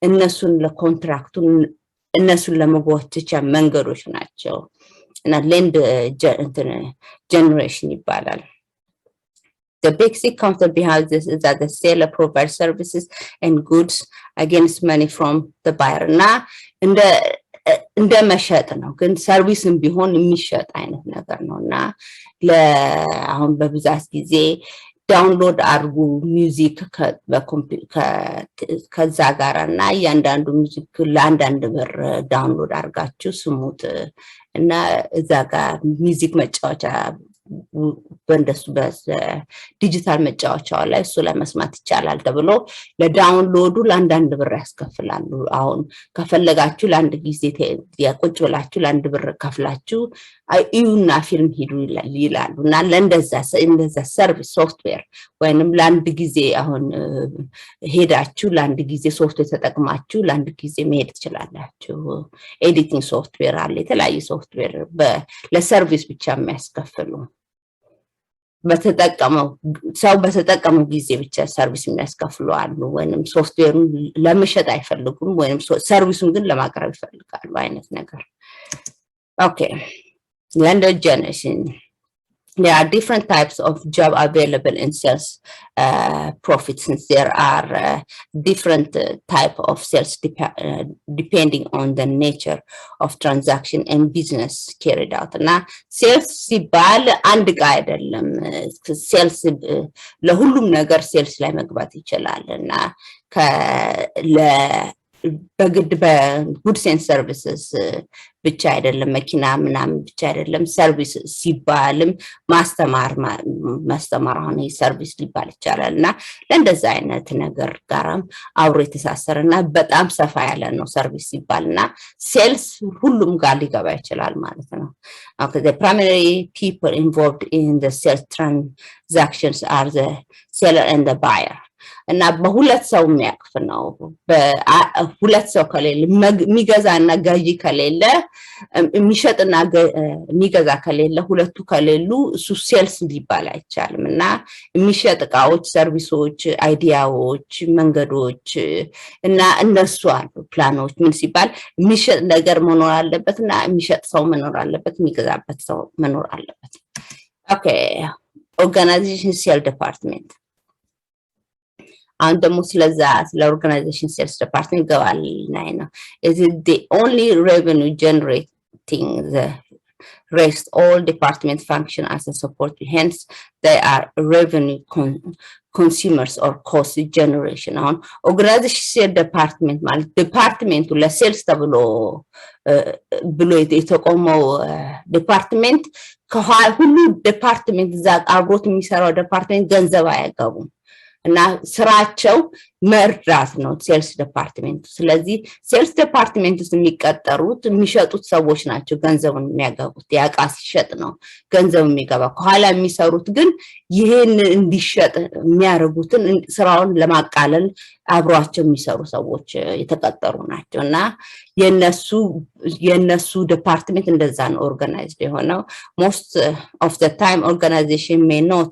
እነሱን ለኮንትራክቱን እነሱን ለመጎተቻ መንገዶች ናቸው እና land generation ይባላል The basic concept behind this is that the seller provides services and goods against money from the buyer እና እንደ መሸጥ ነው ግን ሰርቪስም ቢሆን የሚሸጥ አይነት ነገር ነውና ለአሁን በብዛት ጊዜ ዳውንሎድ አድርጉ ሚውዚክ ከዛ ጋራና ያንዳንዱ ሚውዚክ ለአንዳንድ ብር ዳውንሎድ አድርጋችሁ ስሙት እና እዛ ጋር ሚውዚክ መጫወቻ በእንደሱ በዲጂታል መጫወቻው ላይ እሱ ላይ መስማት ይቻላል ተብሎ ለዳውንሎዱ ለአንዳንድ ብር ያስከፍላሉ። አሁን ከፈለጋችሁ ለአንድ ጊዜ ያቁጭ ብላችሁ ለአንድ ብር ከፍላችሁ አይዩና ፊልም ሂዱ ይላሉ እና ለእንደዛ ሰርቪስ ሶፍትዌር ወይንም ለአንድ ጊዜ አሁን ሄዳችሁ ለአንድ ጊዜ ሶፍትዌር ተጠቅማችሁ ለአንድ ጊዜ መሄድ ትችላላችሁ። ኤዲቲንግ ሶፍትዌር አለ፣ የተለያዩ ሶፍትዌር ለሰርቪስ ብቻ የሚያስከፍሉ በተጠቀመው ጊዜ ብቻ ሰርቪስ የሚያስከፍሉ አሉ። ወይንም ሶፍትዌሩን ለመሸጥ አይፈልጉም ወይንም ሰርቪሱን ግን ለማቅረብ ይፈልጋሉ አይነት ነገር። ኦኬ Lender generation. There are different types of job available in sales profit, since there are different type of sales depending on the nature of transaction and business carried out. Now, sales ሲባል አንድ ጋር አይደለም። sales ለሁሉም ነገር sales ላይ መግባት ይችላል እና በግድ በጉድስ ኤንድ ሰርቪስስ ብቻ አይደለም፣ መኪና ምናምን ብቻ አይደለም። ሰርቪስ ሲባልም ማስተማር ሆነ ሰርቪስ ሊባል ይችላልና ለእንደዛ አይነት ነገር ጋርም አብሮ የተሳሰረና በጣም ሰፋ ያለ ነው ሰርቪስ ሲባልና ሴልስ ሁሉም ጋር ሊገባ ይችላል ማለት ነው። Okay, the primary people involved in the sales transactions are the seller and the buyer. እና በሁለት ሰው የሚያቅፍ ነው። በሁለት ሰው ከሌለ የሚገዛና ገዢ ከሌለ የሚሸጥና የሚገዛ ከሌለ ሁለቱ ከሌሉ እሱ ሴልስ ሊባል አይቻልም። እና የሚሸጥ እቃዎች፣ ሰርቪሶች፣ አይዲያዎች፣ መንገዶች እና እነሱ አሉ ፕላኖች። ምን ሲባል የሚሸጥ ነገር መኖር አለበት እና የሚሸጥ ሰው መኖር አለበት፣ የሚገዛበት ሰው መኖር አለበት። ኦኬ ኦርጋናይዜሽን ሴል ዲፓርትመንት and the muslaza organization sales department go online. Is it the only revenue generating the rest all departments function as a support, hence they are revenue consumers or cost generation. On organization sales department ማለት ዲፓርትመንቱ ለሴልስ ተብሎ የተቆመው ዲፓርትመንት ከሁሉ ዲፓርትመንት ዛት አብሮት የሚሰራው ዲፓርትመንት ገንዘብ አያገቡም እና ስራቸው መርዳት ነው ሴልስ ዲፓርትመንት። ስለዚህ ሴልስ ዲፓርትመንት ውስጥ የሚቀጠሩት የሚሸጡት ሰዎች ናቸው ገንዘቡን የሚያገቡት። ያቃ ሲሸጥ ነው ገንዘብ የሚገባው። ከኋላ የሚሰሩት ግን ይሄን እንዲሸጥ የሚያደርጉትን ስራውን ለማቃለል አብሯቸው የሚሰሩ ሰዎች የተቀጠሩ ናቸው እና የነሱ ዲፓርትመንት እንደዛ ነው ኦርጋናይዝድ የሆነው። most of the time organization may not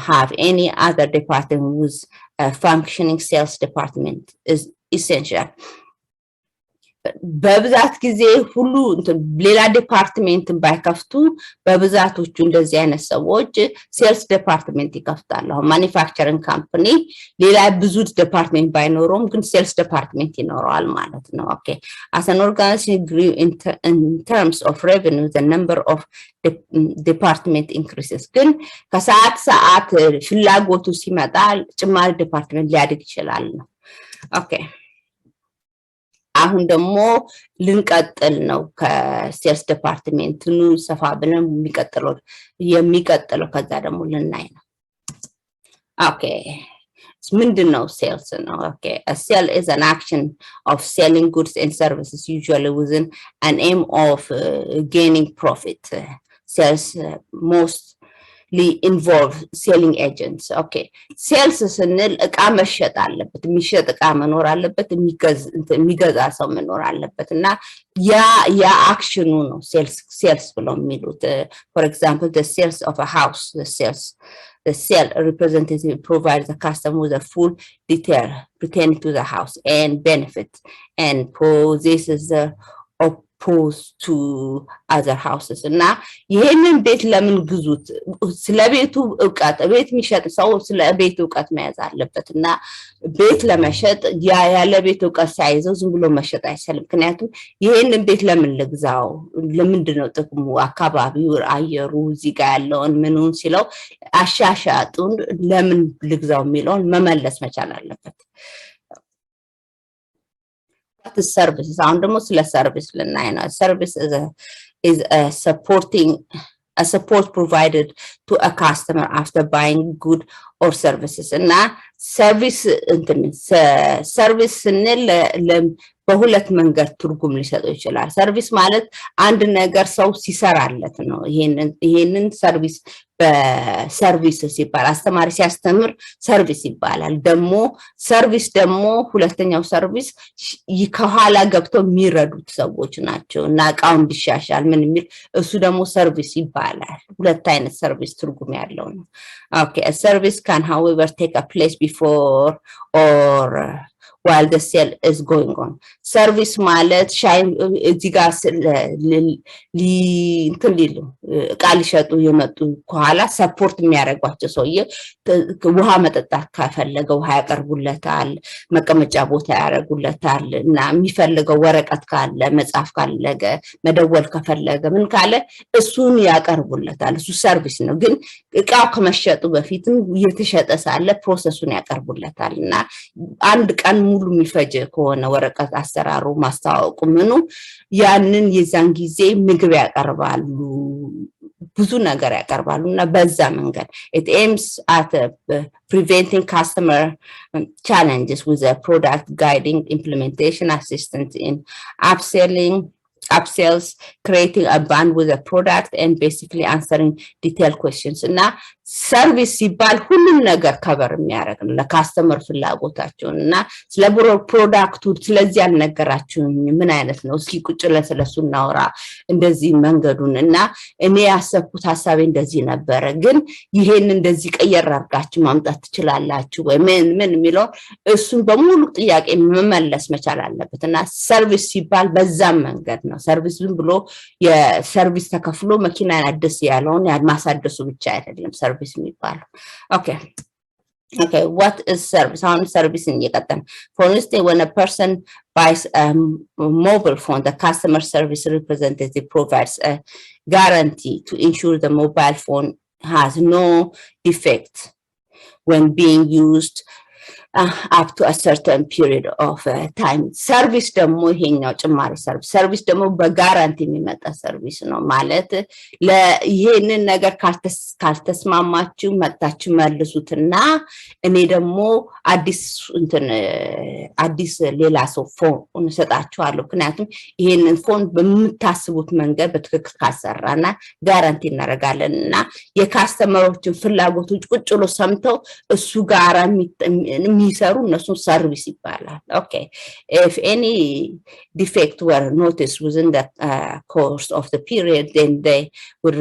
have any other department with a functioning sales department is essential. በብዛት ጊዜ ሁሉ ሌላ ዲፓርትመንት ባይከፍቱ በብዛቶቹ እንደዚህ አይነት ሰዎች ሴልስ ዲፓርትመንት ይከፍታሉ። ማኒፋክቸሪንግ ካምፓኒ ሌላ ብዙ ዲፓርትመንት ባይኖርም ግን ሴልስ ዲፓርትመንት ይኖራል ማለት ነው። ኦኬ as an organization grew in terms of revenue, the number of department increases. ግን ከሰዓት ፍላጎቱ ሲመጣ ጭማሪ ዲፓርትመንት ሊያድግ ይችላል ነው። ኦኬ አሁን ደግሞ ልንቀጥል ነው ከሴልስ ዲፓርትመንቱን ሰፋ ብለን የሚቀጥለው ከዛ ደግሞ ልናይ ነው። ኦኬ ምንድነው ሴልስ ነው? ኦኬ a sale is an action of selling goods and services usually within an aim of gaining profit. Sales mostly involve selling agents. Okay, sales ስንል እቃ መሸጥ አለበት፣ የሚሸጥ እቃ መኖር አለበት፣ የሚገዛ ሰው መኖር አለበት እና ያ አክሽኑ ነው ሴልስ ብለው የሚሉት። for example, the sales of a house, the sale representative provides the customer with a full detail pertaining to the house and benefits and possesses the opposed to other houses. እና ይሄንን ቤት ለምን ግዙት? ስለቤቱ ዕውቀት ቤት የሚሸጥ ሰው ስለቤቱ ዕውቀት መያዝ አለበት እና ቤት ለመሸጥ ያለ ቤት ዕውቀት ሳይዘው ዝም ብሎ መሸጥ አይችልም። ምክንያቱም ይሄንን ቤት ለምን ልግዛው? ለምንድነው ጥቅሙ? አካባቢው፣ አየሩ፣ እዚህ ጋር ያለውን ምኑን ሲለው አሻሻጡን ለምን ልግዛው የሚለውን መመለስ መቻል አለበት። The services, አሁን ደግሞ ስለ ሰርቪስ ልናይ ነው። service is a supporting a support provided to a customer after buying good or services. እና ሰርቪስ ስንል በሁለት መንገድ ትርጉም ሊሰጠው ይችላል። ሰርቪስ ማለት አንድ ነገር ሰው ሲሰራለት ነው። ይሄንን ሰርቪስ በሰርቪስ ሲባል አስተማሪ ሲያስተምር ሰርቪስ ይባላል። ሰርቪስ ደግሞ ሁለተኛው ሰርቪስ ከኋላ ገብተው የሚረዱት ሰዎች ናቸው እና እቃው እንዲሻሻል ምን የሚል እሱ ደግሞ ሰርቪስ ይባላል። ሁለት አይነት ሰርቪስ ትርጉም ያለው ነው። Okay, a service can however take a place before or while the sale is going on. Service ማለት እዚህ ጋር እንትልሉ ቃል ሸጡ የመጡ ከኋላ ሰፖርት የሚያደርጓቸው ሰውዬ ውሃ መጠጣት ከፈለገ ውሃ ያቀርቡለታል፣ መቀመጫ ቦታ ያደርጉለታል እና የሚፈልገው ወረቀት ካለ መጻፍ ካለገ መደወል ከፈለገ ምን ካለ እሱን ያቀርቡለታል። እሱ ሰርቪስ ነው። ግን እቃው ከመሸጡ በፊትም የተሸጠ ሳለ ፕሮሰሱን ያቀርቡለታል እና አንድ ቀን ሙሉ የሚፈጅ ከሆነ ወረቀት አሰራሩ ማስታወቁ ምኑ ያንን የዛን ጊዜ ምግብ ያቀርባሉ፣ ብዙ ነገር ያቀርባሉ እና በዛ መንገድ it aims at preventing customer challenges with a product guiding implementation assistance in upsells, creating a bond with a product and basically answering detailed questions. እና ሰርቪስ ሲባል ሁሉም ነገር ከበር የሚያደርግ ነው ለካስተመር ፍላጎታቸውን እና ስለ ፕሮዳክቱ ስለዚህ ያልነገራችሁኝ ምን አይነት ነው እስኪ ቁጭ ብለን ስለሱ እናወራ እንደዚህ መንገዱን እና እኔ ያሰብኩት ሐሳቤ እንደዚህ ነበር ግን ይሄን እንደዚህ ቀየር አድርጋችሁ ማምጣት ትችላላችሁ ወይ ምን የሚለው እሱን በሙሉ ጥያቄ መመለስ መቻል አለበት እና ሰርቪስ ሲባል በዛም መንገድ ነው። ሰርቪስ ብሎ የሰርቪስ ተከፍሎ መኪና አዲስ ያለውን ማሳደሱ ብቻ አይደለም ሰርቪስ የሚባለው። Okay, what is service? How is service in Yucatan? For instance, when a person buys a mobile phone, the customer service representative provides a guarantee to ensure the mobile phone has no defect when being used up to a certain period of time. Service ደግሞ ይሄኛው ጭማሪ ሰርቪስ ደግሞ በጋራንቲ የሚመጣ ሰርቪስ ነው ማለት ለይሄንን ነገር ካልተስማማችሁ መጣችሁ መልሱትና እኔ ደግሞ አዲስ ሌላ ሰው ፎን ሰጣችኋለሁ ምክንያቱም ይሄንን ፎን በምታስቡት መንገድ በትክክል ካሰራና ጋራንቲ እናደርጋለንና የካስተመሮችን ፍላጎቶች ቁጭ ብሎ ሰምተው እሱ ጋራ የሚሰሩ እነሱ ሰርቪስ ይባላል። Okay, if any defect were noticed within the course of the period, then they would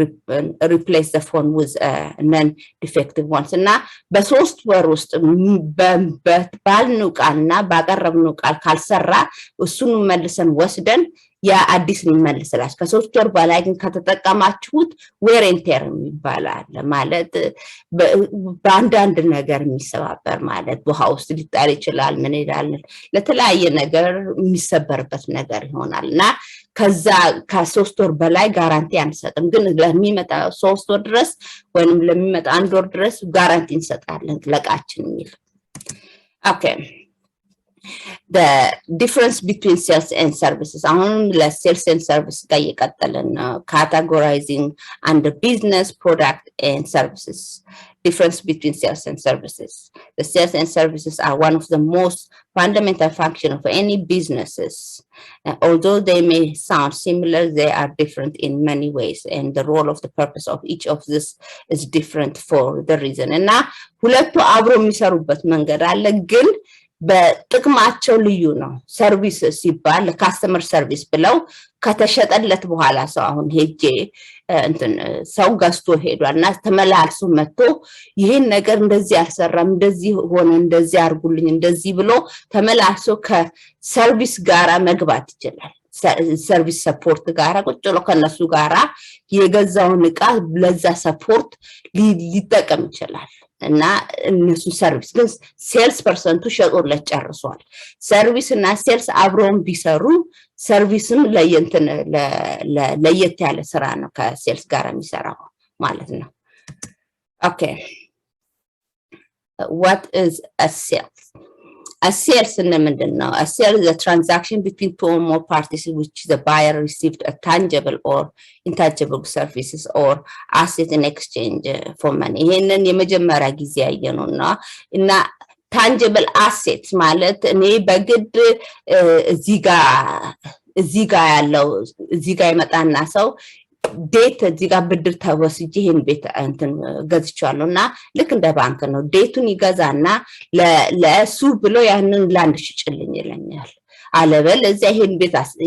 replace the phone with non-defective ones. እና በሶስት ወር ውስጥ ባልነው ቃልና ባቀረብነው ቃል ካልሰራ እሱን መልሰን ወስደን ያ አዲስ እንመልስላችሁ ከሶስት ወር በላይ ግን ከተጠቀማችሁት ዌር ኤንድ ቴር ይባላል ማለት በአንዳንድ ነገር የሚሰባበር ማለት ውሃ ውስጥ ሊጣል ይችላል ምን ይላል ለተለያየ ነገር የሚሰበርበት ነገር ይሆናልና ከዛ ከሶስት ወር በላይ ጋራንቲ አንሰጥም ግን ለሚመጣ 3 ወር ድረስ ወይንም ለሚመጣ 1 ወር ድረስ ጋራንቲ እንሰጣለን ለቃችን የሚል Okay. The difference between sales and services. አሁን ለሴልስ and service ጋር እየቀጠልን categorizing under business, product and services. Difference between sales and services. The sales and services are one of the most fundamental functions of any businesses. Although they may sound similar, they are different in many ways, and the role of the purpose of each of this is different for the reason. እና ሁለቱ አብሮ የሚሰሩበት መንገድ አለ ግን በጥቅማቸው ልዩ ነው። ሰርቪስ ሲባል ለካስተመር ሰርቪስ ብለው ከተሸጠለት በኋላ ሰው አሁን ሄጄ ሰው ገዝቶ ሄዷልና ተመላልሶ መጥቶ ይሄን ነገር እንደዚህ አልሰራም እንደዚህ ሆነ እንደዚህ አርጉልኝ እንደዚህ ብሎ ተመላልሶ ከሰርቪስ ጋራ መግባት ይችላል። ሰርቪስ ሰፖርት ጋራ ቁጭ ብሎ ከነሱ ጋራ የገዛውን ዕቃ ለዛ ሰፖርት ሊጠቀም ይችላል። እና እነሱ ሰርቪስ ግን ሴልስ ፐርሰንቱ ሸጦለት ጨርሷል። ሰርቪስ እና ሴልስ አብረውን ቢሰሩ ሰርቪስም ለየት ያለ ስራ ነው ከሴልስ ጋር የሚሰራው ማለት ነው። Okay, what is a sales? A sales ምንድነው? A sale is a transaction between two or more parties in which the buyer received a tangible or intangible services or asset in exchange for money. ይሄንን የመጀመሪያ ጊዜ ያየነውና እና tangible assets ማለት እኔ በግድ እዚህ ጋር ያለው እዚህ ጋር ይመጣና ሰው ዴት እዚህ ጋር ብድር ተወስጄ ይሄን ቤት እንትን ገዝቻለሁና ልክ እንደ ባንክ ነው ዴቱን ይገዛና ለሱ ብሎ ያንን ላንድ ሽጭልኝ ይለኛል አለበለዚያ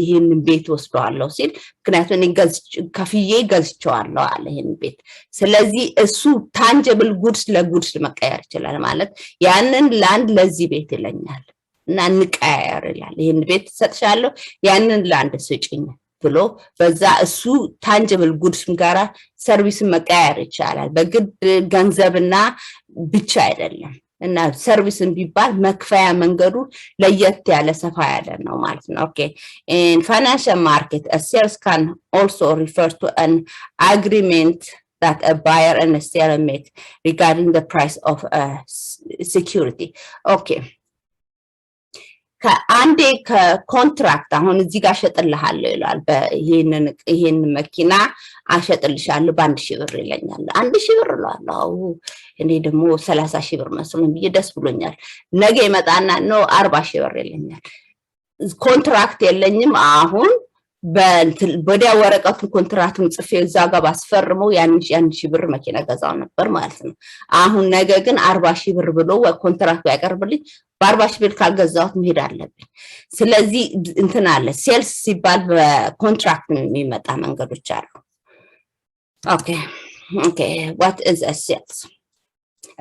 ይሄን ቤት ወስደዋለሁ ሲል ምክንያቱም ከፍዬ ገዝቻለሁ አለ ይሄን ቤት ስለዚህ እሱ ታንጀብል ጉድስ ለጉድስ መቀየር ይችላል ማለት ያንን ላንድ ለዚህ ቤት ይለኛል እና ንቀያየር ይላል ይሄን ቤት ሰጥሻለሁ ያንን ላንድ ስጭኝ ብሎ በዛ እሱ ታንጀብል ጉድስ ጋራ ሰርቪስ መቀየር ይችላል በግድ ገንዘብና ብቻ አይደለም እና ሰርቪስን ቢባል መክፈያ መንገዱ ለየት ያለ ሰፋ ያለ ነው ማለት ነው ኦኬ in financial market a sales can also refer to an agreement that a buyer and a seller make regarding the price of a security okay አንዴ ከኮንትራክት አሁን እዚህ ጋር ሸጥልሃለሁ ይላል ይሄን መኪና አሸጥልሻለሁ በ1000 ብር ይለኛል 1000 ብር ነው እኔ ደግሞ 30000 ብር መስሎኝ ደስ ብሎኛል ነገ ይመጣና ነው 40000 ብር ይለኛል ኮንትራክት የለኝም አሁን በዲያ ወረቀቱን ኮንትራክቱን ጽፌ እዛ ጋር ባስፈርመው ያን ሺህ ብር መኪና ገዛው ነበር ማለት ነው አሁን ነገ ግን 40000 ብር ብሎ ኮንትራክቱ ያቀርብልኝ በ40000 ብር ካልገዛሁት መሄድ አለብኝ ስለዚህ እንትን አለ ሴልስ ሲባል በኮንትራክት የሚመጣ መንገዶች አሉ okay what is a sales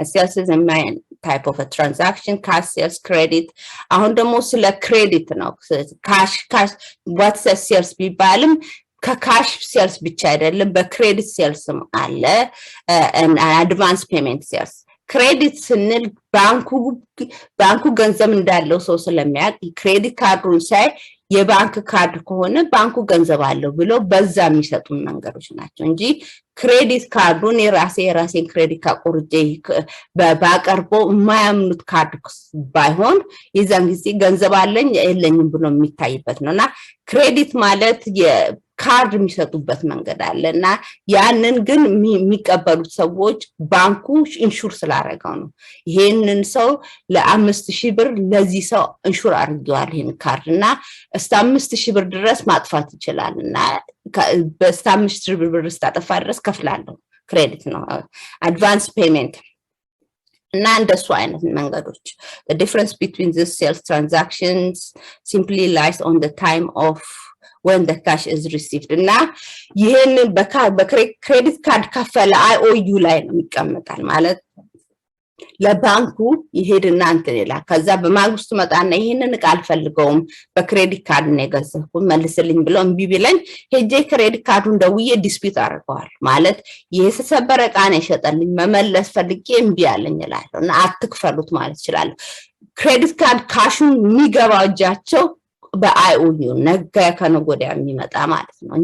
a sales is a main type of a transaction cash sales credit አሁን ደግሞ ስለ ክሬዲት ነው cash what's a sales ቢባልም ከካሽ ሴልስ ብቻ አይደለም በክሬዲት ሴልስም አለ አድቫንስ ፔመንት ሴልስ ክሬዲት ስንል ባንኩ ገንዘብ እንዳለው ሰው ስለሚያውቅ ክሬዲት ካርዱን ሳይ የባንክ ካርድ ከሆነ ባንኩ ገንዘብ አለው ብሎ በዛ የሚሰጡ መንገዶች ናቸው እንጂ ክሬዲት ካርዱን የራሴን ክሬዲት ካርድ ባቀርቦ የማያምኑት ካርድ ባይሆን የዛን ጊዜ ገንዘብ አለኝ የለኝም ብሎ የሚታይበት ነውና ክሬዲት ማለት ካርድ የሚሰጡበት መንገድ አለና ያንን ግን የሚቀበሉት ሰዎች ባንኩ ኢንሹር ስላደረገው ነው ይሄንን ሰው ለ5000 ብር ለዚህ ሰው ኢንሹር አድርገዋል ይሄን ካርድና እስከ 5000 ብር ድረስ ማጥፋት ይችላልና በስተ 5000 ብር ስታጠፋ ድረስ ከፍላለሁ ክሬዲት ነው አድቫንስ ፔመንት እና እንደሱ አይነት መንገዶች the difference between these sales transactions simply lies on the time of when the cash is received እና ይሄንን በክሬዲት ካርድ ከፈለ IOU ላይ ነው የሚቀመጣል ማለት ለባንኩ ይሄድና እንትን ይላል ከዛ በማግስቱ መጣና ይሄንን ቃል ፈልገውም በክሬዲት ካርድ ነው የገዛሁት መልስልኝ ብሎ እምቢ ቢለኝ ሄጄ ክሬዲት ካርዱን ደውዬ ዲስፒት አደርገዋል ማለት የተሰበረ ቃል ይሸጠልኝ መመለስ ፈልጌ እምቢ አለኝ ይላልና አትክፈሉት ማለት ይችላል ክሬዲት ካርድ ካሹን የሚገባው እጃቸው በአይኦዩ ነገ ከነጎዲያ የሚመጣ ማለት ነው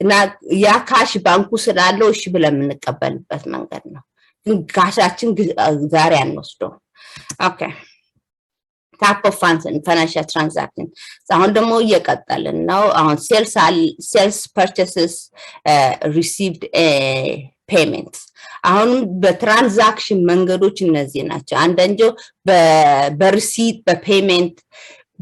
እና ያ ካሽ ባንኩ ስላለው እሺ ብለን የምንቀበልበት መንገድ ነው ግን ካሻችን ዛሬ አንወስደው ኦኬ type of funds in financial transaction አሁን ደግሞ እየቀጠልን ነው አሁን sales purchases received payment አሁን በትራንዛክሽን መንገዶች እነዚህ ናቸው አንደኛው በሪሲት በፔመንት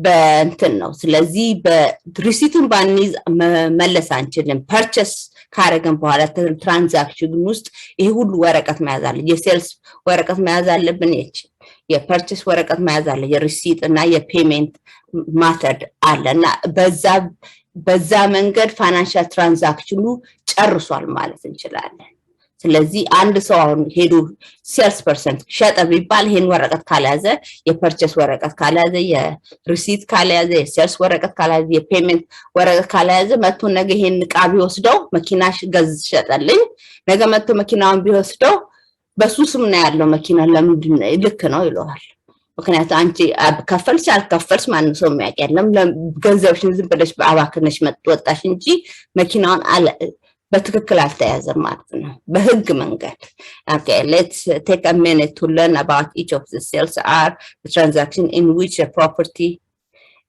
በእንትን ነው ስለዚህ በሪሲቱን ባንይዝ መመለስ አንችልም ፐርቸስ ካረገን በኋላ ትራንዛክሽን ውስጥ ይሄ ሁሉ ወረቀት መያዝ አለ የሴልስ ወረቀት መያዝ አለብን የፐርቸስ ወረቀት መያዝ አለ የሪሲት እና የፔመንት ማተድ አለና በዛ መንገድ ፋይናንሻል ትራንዛክሽኑ ጨርሷል ማለት እንችላለን ስለዚህ አንድ ሰው አሁን ሄዶ ሴልስ ፐርሰን ሸጠ ቢባል ይሄን ወረቀት ካላዘ የፐርቸስ ወረቀት ካላዘ የሪሲት ካላዘ የሴልስ ወረቀት ካላዘ የፔመንት ወረቀት ካላዘ መጥቶ ነገ ይሄን ዕቃ ቢወስደው መኪናሽ ገዝ ሸጠልኝ ነገ መጥቶ መኪናውን ቢወስደው በሱ ስም ነው ያለው መኪና ለምን ልክ ነው ይለዋል ምክንያቱም አንቺ ከፈልሽ አልከፈልሽ ማን ሰው የሚያውቅ የለም ገንዘብሽን ዝም ብለሽ በአባክነሽ መጥወጣሽ እንጂ መኪናውን በትክክል አልተያዘም ማለት ነው በህግ መንገድ okay let's take a minute to learn about each of the sales are the transaction in which a property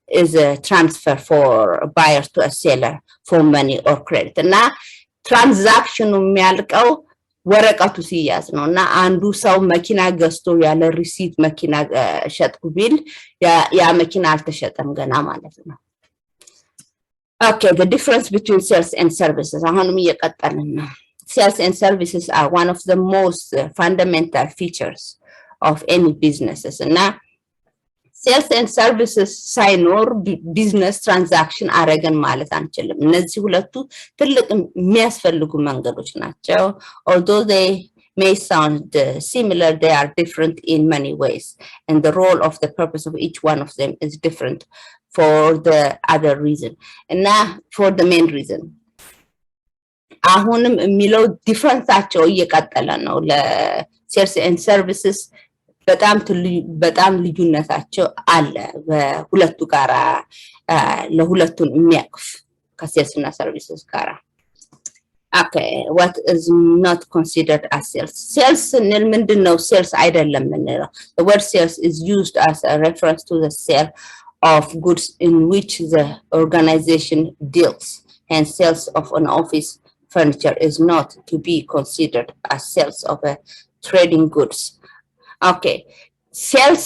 is a transfer for a buyer to a seller for money or credit እና ትራንዛክሽኑ የሚያልቀው ወረቀቱ ሲያዝ ነውና አንዱ ሰው መኪና ገዝቶ ያለ ሪሲት መኪና ሸጥኩ ቢል ያ መኪና አልተሸጠም ገና ማለት ነው Okay, the difference between sales and services. Sales and services are one of the most fundamental features of any businesses. And now, sales and services ሳይኖር business transaction አረገን ማለት አንችልም እነዚህ ሁለቱ ትልቅ የሚያስፈልጉ መንገዶች ናቸው although they may sound similar they are different in many ways and the role of the purpose of each one of them is different for the other reason and now for the main reason አሁንም የሚለው ዲፈረንሳቸው እየቀጠለ ነው ለሴልስ ኤንድ ሰርቪስስ በጣም ልዩነታቸው አለ በሁለቱ ጋራ ለሁለቱን የሚያቅፍ ከሴልስ እና ሰርቪስስ ጋራ Okay, what is not considered as sales? Sales ምንድነው sales አይደለም ምንለው. The word sales is used as a reference to the sale of goods in which the organization deals. And sales of an office furniture is not to be considered as sales of a trading goods. Okay, sales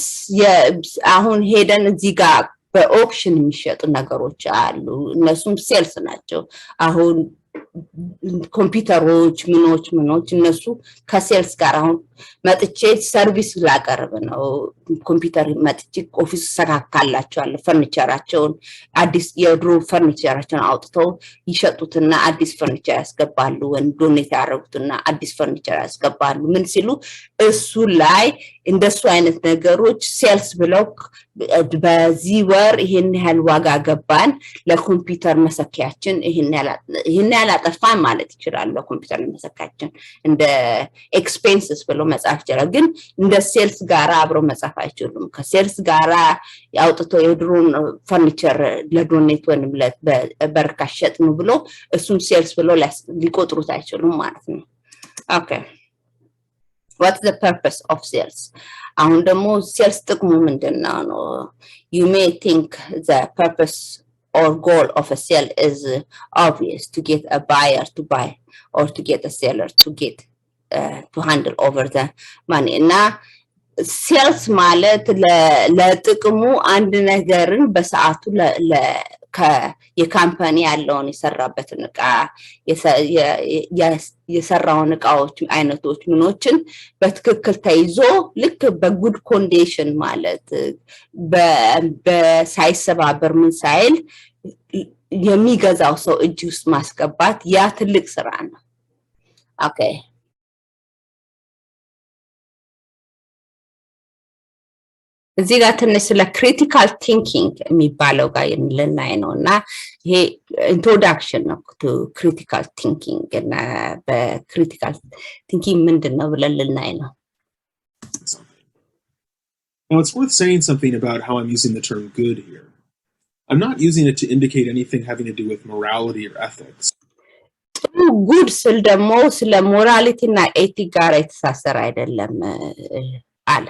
አሁን ሄደን እዚህ ጋር በኦክሽን የሚሸጡ ነገሮች አሉ እነሱም sales ናቸው አሁን ኮምፒተሮች ምኖች እነሱ ከሴልስ ጋር አሁን መጥቼ ሰርቪስ ላቀርብ ነው ኮምፒተር መጥቼ ኦፊስ ሰካካላቸዋል ፈርኒቸራቸውን አዲስ የድሮ ፈርኒቸራቸውን አውጥተው ይሸጡትና አዲስ ፈርኒቸር ያስገባሉ ወንዶኔት ያረጉትና አዲስ ፈርኒቸር ያስገባሉ ምን ሲሉ እሱ ላይ እንደሱ አይነት ነገሮች ሴልስ ብለው በዚህ ወር ይሄን ያህል ዋጋ ገባን ለኮምፒተር መሰኪያችን ይሄን ያህል አጠፋን ማለት ይችላል ለኮምፒተር መሰኪያችን እንደ ኤክስፔንስስ ብለው መጻፍ ይችላል ግን እንደ ሴልስ ጋራ አብረው መጻፍ አይችሉም ከሴልስ ጋራ ያውጥተው የድሮን ፈርኒቸር ለዶኔት ወንም በርካሽ ሸጥ ነው ብሎ እሱም ሴልስ ብለው ሊቆጥሩት አይችሉም ማለት ነው okay what's the purpose of sales አሁን ደግሞ ሴልስ ጥቅሙ ምንድነው you may think the purpose or goal of a sale is obvious to get a buyer to buy or to get a seller to get to handle over the money እና ሴልስ ማለት ለጥቅሙ አንድ ነገርን በሰዓቱ የካምፓኒ ያለውን የሰራበትን ዕቃ የሰራውን ዕቃዎች አይነቶች ምኖችን በትክክል ተይዞ ልክ በጉድ ኮንዲሽን ማለት በሳይሰባበር ምን ሳይል የሚገዛው ሰው እጅ ውስጥ ማስገባት ያ ትልቅ ስራ ነው okay እዚህ ጋር ትንሽ ስለ ክሪቲካል ቲንኪንግ የሚባለው ጋር ልናይ ነውና ይሄ ኢንትሮዳክሽን ነው ቱ ክሪቲካል ቲንኪንግ እና በክሪቲካል ቲንኪንግ ምንድነው ብለን ልናይ ነው Now it's worth saying something about how I'm using the term good here. I'm not using it to indicate anything having to do with morality or ethics. good ስል ደግሞ ስለ ሞራሊቲ እና ኤቲክ ጋር የተሳሰረ አይደለም አለ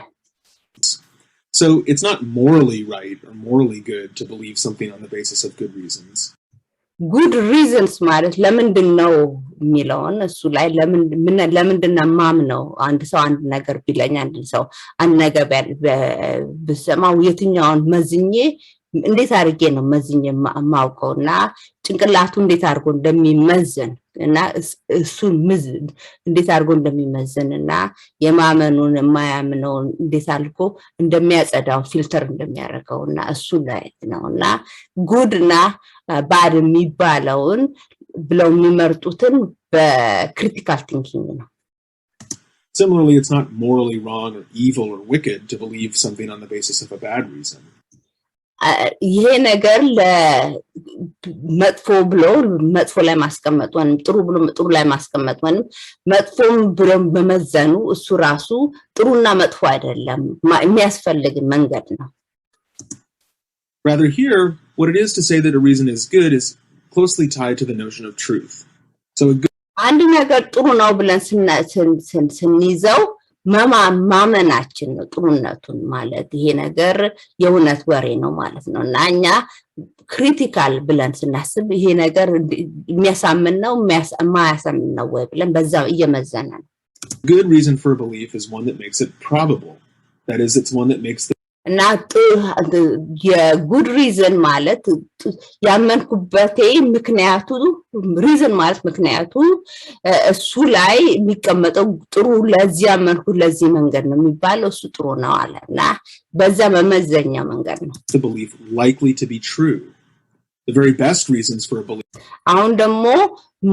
So it's not morally right or morally good to believe something on the basis of good reasons. Good reasons ማለት ለምንድነው የሚለውን እሱ ላይ ለምንድነው ማምነው አንድ ሰው አንድ ነገር ቢለኝ አንድ ሰው አንድ ነገር በሰማው የትኛውን መዝኜ እንዴት አድርጌ ነው መዝኜ ማውቀውና ጭንቅላቱ እንዴት አድርጎ እንደሚመዘን እና እሱ እንዴት አድርጎ እንደሚመዘንና የማመኑን የማያምነው እንዴት አልኮ እንደሚያጸዳው ፊልተር እንደሚያደርገውና እሱ ላይ ነውና ጉድና ባድ የሚባለውን ብለው የሚመርጡትን በክሪቲካል ቲንኪንግ ነው Similarly, it's not morally wrong or evil or wicked to believe something on the basis of a bad reason. ይሄ ነገር መጥፎ ላይ ማስቀመጥ ወይም ጥሩ ላይ ማስቀመጥ ወይም መጥፎም ብሎ በመዘኑ እሱ ራሱ ጥሩና መጥፎ አይደለም የሚያስፈልግ መንገድ ነው Rather here, what it is to say that a reason is good is closely tied to the notion of truth. So a good አንድ ነገር ጥሩ ነው ብለን ስንይዘው ማመናችን ነው ጥሩነቱን ማለት ይሄ ነገር የእውነት ወሬ ነው ማለት ነው እና እኛ ክሪቲካል ብለን ስናስብ ይሄ ነገር የሚያሳምን ነው የማያሳምን ነው ወይ ብለን በዛ እየመዘነ ነው Good reason for a belief is one that makes it probable. That is, it's one that makes the እና የጉድ ሪዝን ማለት ያመንኩበት ምክንያቱ ሪዝን ማለት ምክንያቱ እሱ ላይ የሚቀመጠው ጥሩ ለዚህ ያመንኩት ለዚህ መንገድ ነው የሚባለው እሱ ጥሩ ነው አለና በዛ መመዘኛ መንገድ ነው the belief likely to be true. The very best reasons for a belief. አሁን ደግሞ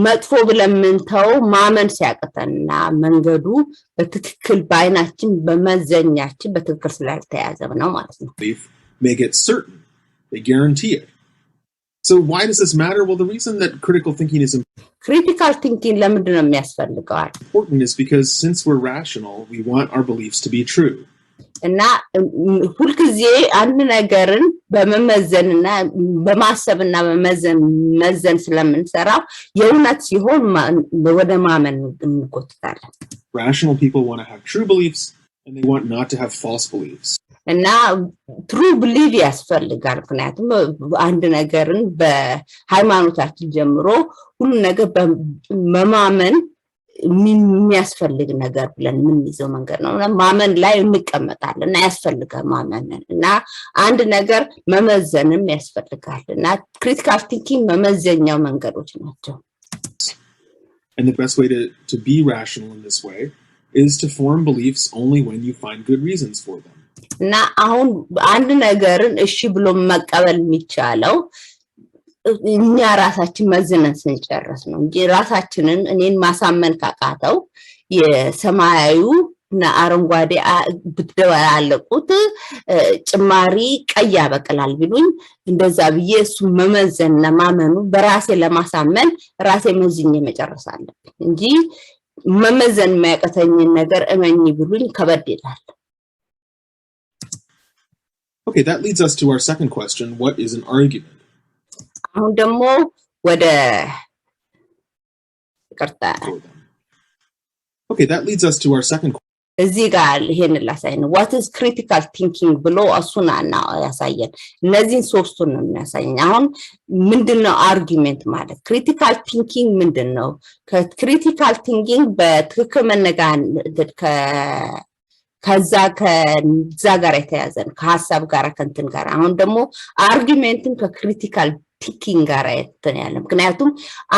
መጥፎ ብለን ምንተው ማመን ሲያቀተና መንገዱ በትክክል ባይናችን በመዘኛችን በትክክል ስላልተያዘ ነው ማለት ነው make it certain. They guarantee it. So why does this matter? Well, the reason that critical thinking is critical thinking ለምንድን ነው የሚያስፈልገው important is because since we're rational, we want our beliefs to be true. እና ሁልጊዜ አንድ ነገርን በመመዘንና በማሰብና በመመዘን ስለምንሰራው የእውነት ሲሆን ወደ ማመን እንቆጥታለን Rational people want to have true beliefs and they want not to have false beliefs. እና true belief ያስፈልጋል ምክንያቱም አንድ ነገርን በሃይማኖታችን ጀምሮ ሁሉ ነገር በመማመን የሚያስፈልግ ነገር ብለን ምን ይዘው መንገድ ነው ማመን ላይ እንቀመጣለን እና ያስፈልጋል ማመን እና አንድ ነገር መመዘንም ያስፈልጋል እና ክሪቲካል ቲንኪንግ መመዘኛው መንገዶች ናቸው And the best way to be rational in this way is to form beliefs only when you find good reasons for them. እና አሁን አንድ ነገርን እሺ ብሎ መቀበል የሚቻለው እኛ ራሳችን መዝነን ስንጨርስ ነው እንጂ ራሳችንን እኔን ማሳመን ካቃተው የሰማያዩ እና አረንጓዴ ብትደባለቁት ጭማሪ ቀይ ያበቅላል ቢሉኝ እንደዛ ብዬ እሱ መመዘንና ማመኑ በራሴ ለማሳመን ራሴ መዝኜ መጨረስ አለብኝ እንጂ መመዘን የማያቀተኝ ነገር እመኝ ብሉኝ ከበድ ይላል Okay, that leads us to our second question. What is an argument? አሁን ደግሞ ወደ ይቅርታ Okay, that leads us to our second question. እዚህ ጋር ይሄን ላሳየን what is critical thinking ብሎ እሱና ያሳየን እነዚህን ሶስቱን ነው የሚያሳየን አሁን ምንድነው አርጊመንት ማለት critical thinking ምንድነው critical thinking በትክክል መነጋገር ከዛ ጋር የተያዘን ከሐሳብ ጋር ከንትን ጋር አሁን ደግሞ አርጊመንትን ከክሪቲካል ቲንኪንግ ጋር የተያያለ ምክንያቱም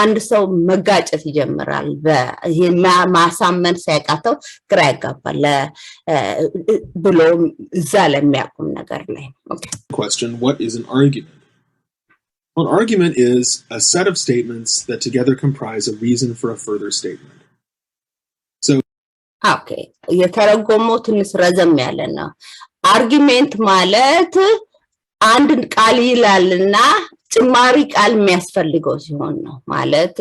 አንድ ሰው መጋጨት ይጀምራል በይሄ ማሳመን ሳይቃተው ግራ ያጋባል ብሎ እዛ ለሚያቆም ነገር ላይ Okay. Question, what is an argument? Well, an argument is a set of statements that together comprise a reason for a further statement. Okay, የተረጎመው ትንሽ ረዘም ያለ ነው አርጊመንት ማለት አንድ ቃል ይላልና ጭማሪ ቃል የሚያስፈልገው ሲሆን ነው ማለት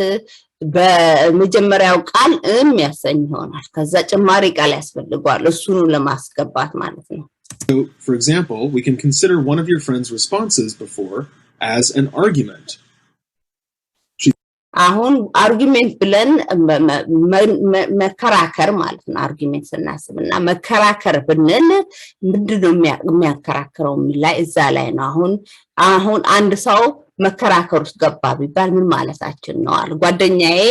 በመጀመሪያው ቃል የሚያሰኝ ይሆናል ከዛ ጭማሪ ቃል ያስፈልጋል እሱን ለማስገባት ማለት ነው So, for example, we can consider one of your friend's responses before as an argument. አሁን አርጊመንት ብለን መከራከር ማለት ነው አርጊመንት ስናስብና መከራከር ብንል ምንድነው የሚያከራክረው ላይ እዛ ላይ ነው አሁን አንድ ሰው መከራከር ውስጥ ገባ ቢባል ምን ማለታችን ነው አለ ጓደኛዬ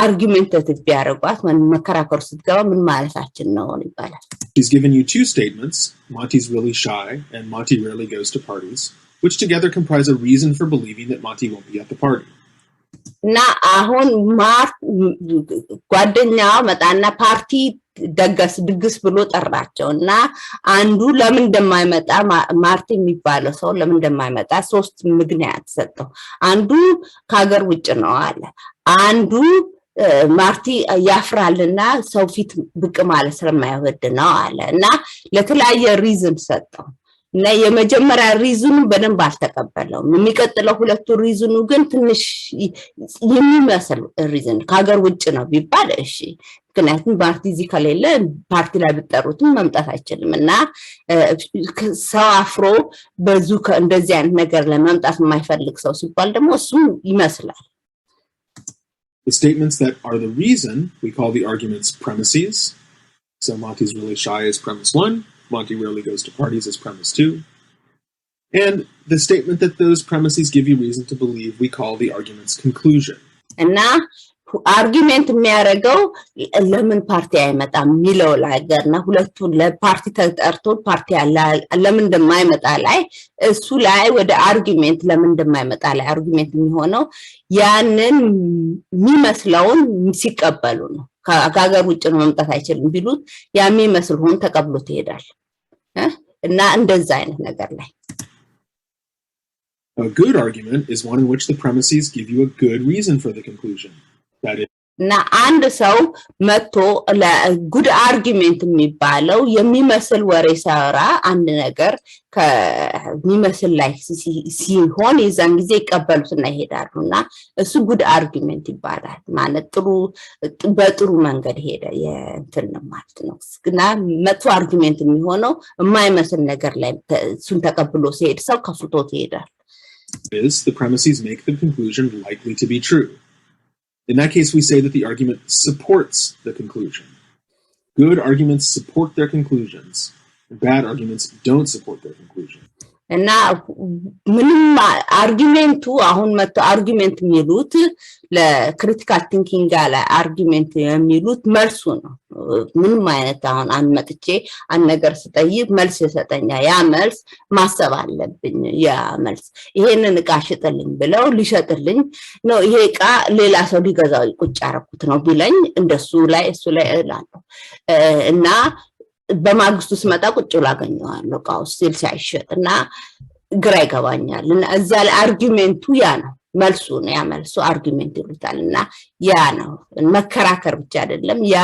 አርጊመንታቲቭ ቢያረጋት መከራከር ውስጥ ገባ ምን ማለታችን ነው ይባላል She's given you two statements Monty's really shy and Monty rarely goes to parties which together comprise a reason for believing that Monty won't be at the party እና አሁን ጓደኛው መጣና ፓርቲ ድግስ ብሎ ጠራቸውና አንዱ ለምን እንደማይመጣ ማርቲ የሚባለው ሰው ለምን እንደማይመጣ ሶስት ምክንያት ሰጠው አንዱ ከሀገር ውጭ ነው አለ አንዱ ማርቲ ያፍራልና ሰው ፊት ብቅ ማለት ስለማይወድ ነው አለ እና ለተለያየ ሪዝን ሰጠው እና የመጀመሪያ ሪዝኑ በደንብ አልተቀበለው የሚቀጥለው ሁለቱ ሪዝኑ ግን ትንሽ የሚመስል ሪዝን ከሀገር ውጭ ነው ቢባል እሺ ምክንያቱም ፓርቲ እዚህ ከሌለ ፓርቲ ላይ ብትጠሩትም መምጣት አይችልም እና ሰው አፍሮ በዙ እንደዚህ አይነት ነገር ለመምጣት የማይፈልግ ሰው ሲባል ደግሞ እሱ ይመስላል The statements that are the reason we call the arguments premises. So Monty's really shy is premise 1. Monty rarely goes to parties is premise 2. And the statement that those premises give you reason to believe we call the argument's conclusion. And now, argument የሚያደርገው ለምን ፓርቲ አይመጣም የሚለው ላይ ገርና ሁለቱ ለፓርቲ ተጠርቶ ፓርቲ ለምን እንደማይመጣ ላይ እሱ ላይ ወደ አርጊመንት ለምን እንደማይመጣ ላይ አርጊመንት የሚሆነው ያንን የሚመስለውን ሲቀበሉ ነው ከሀገር ውጭ ነው መምጣት አይችልም ቢሉት ያ የሚመስለውን ተቀብሎት ይሄዳል እና እንደዛ አይነት ነገር ላይ A good argument is one in which the premises give you a good reason for the conclusion. That is እና አንድ ሰው መጥቶ ለጉድ አርጊመንት የሚባለው የሚመስል ወሬ ሳራ አንድ ነገር ከሚመስል ላይ ሲሆን የዛን ጊዜ ይቀበሉትና ይሄዳሉና እሱ ጉድ አርጊመንት ይባላል ማለት ጥሩ በጥሩ መንገድ ሄደ የእንትን ማለት ነው እና መጥፎ አርጊመንት የሚሆነው የማይመስል ነገር ላይ እሱን ተቀብሎ ሲሄድ ሰው ከፍቶት ይሄዳል is the premises make the conclusion likely to be true. In that case, we say that the argument supports the conclusion. Good arguments support their conclusions, and bad arguments don't support their conclusion. እና ምንም አርጊመንቱ አሁን መጥቶ አርጊመንት የሚሉት ለክሪቲካል ቲንኪንግ ጋር አርጊመንት የሚሉት መልሱ ነው ምንም አይነት አሁን አንመጥቼ አንድ ነገር ስጠይቅ መልስ ይሰጠኛ ያ መልስ ማሰብ አለብኝ ያ መልስ ይሄንን ዕቃ ሽጥልኝ ብለው ሊሸጥልኝ ነው ይሄ ዕቃ ሌላ ሰው ሊገዛው ቁጭ አረኩት ነው ቢለኝ እንደሱ ላይ እሱ ላይ እላለሁ እና በማግስቱ ስመጣ ቁጭ ላገኘዋለሁ ቃው ሲል ሳይሸጥና ግራ ይገባኛል እና እዛ ላይ አርጊመንቱ ያ ነው መልሱ ነው ያ መልሱ አርጊመንት ይሉታልና ያ ነው መከራከር ብቻ አይደለም ያ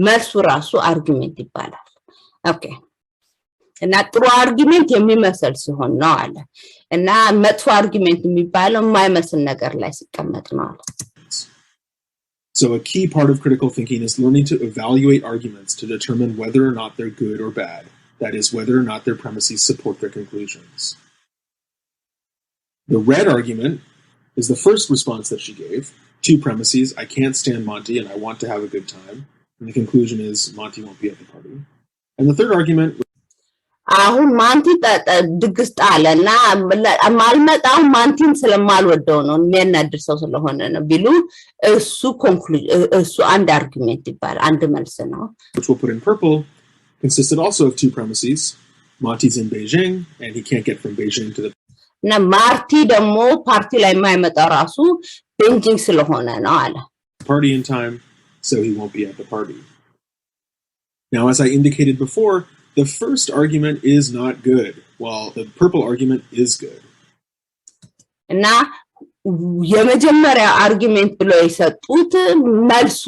መልሱ ራሱ አርጊመንት ይባላል ኦኬ እና ጥሩ አርጊመንት የሚመስል ሲሆን ነው አለ እና መጥፎ አርጊመንት የሚባለው የማይመስል ነገር ላይ ሲቀመጥ ነው አለ So a key part of critical thinking is learning to evaluate arguments to determine whether or not they're good or bad. That is, whether or not their premises support their conclusions. The red argument is the first response that she gave. 2 premises, I can't stand Monty and I want to have a good time. And the conclusion is Monty won't be at the party. And the third argument አሁን ማንቲ ድግስ ጣለና ማልመጣው ማንቲን ስለማልወደው ነው የሚያናድርሰው ስለሆነ ነው ቢሉ እሱ አንድ አርጊመንት ይባላል አንድ መልስ ነው which we'll put in purple consisted also of 2 premises Monty's in Beijing and he can't get from Beijing to the እና ማርቲ ደግሞ ፓርቲ ላይ የማይመጣው ራሱ ቤጂንግ ስለሆነ ነው አለ party in time so he won't be at the party now as I indicated before the first argument is not good, while the purple argument is good. እና የመጀመሪያ አርጊመንት ብሎ የሰጡት መልሱ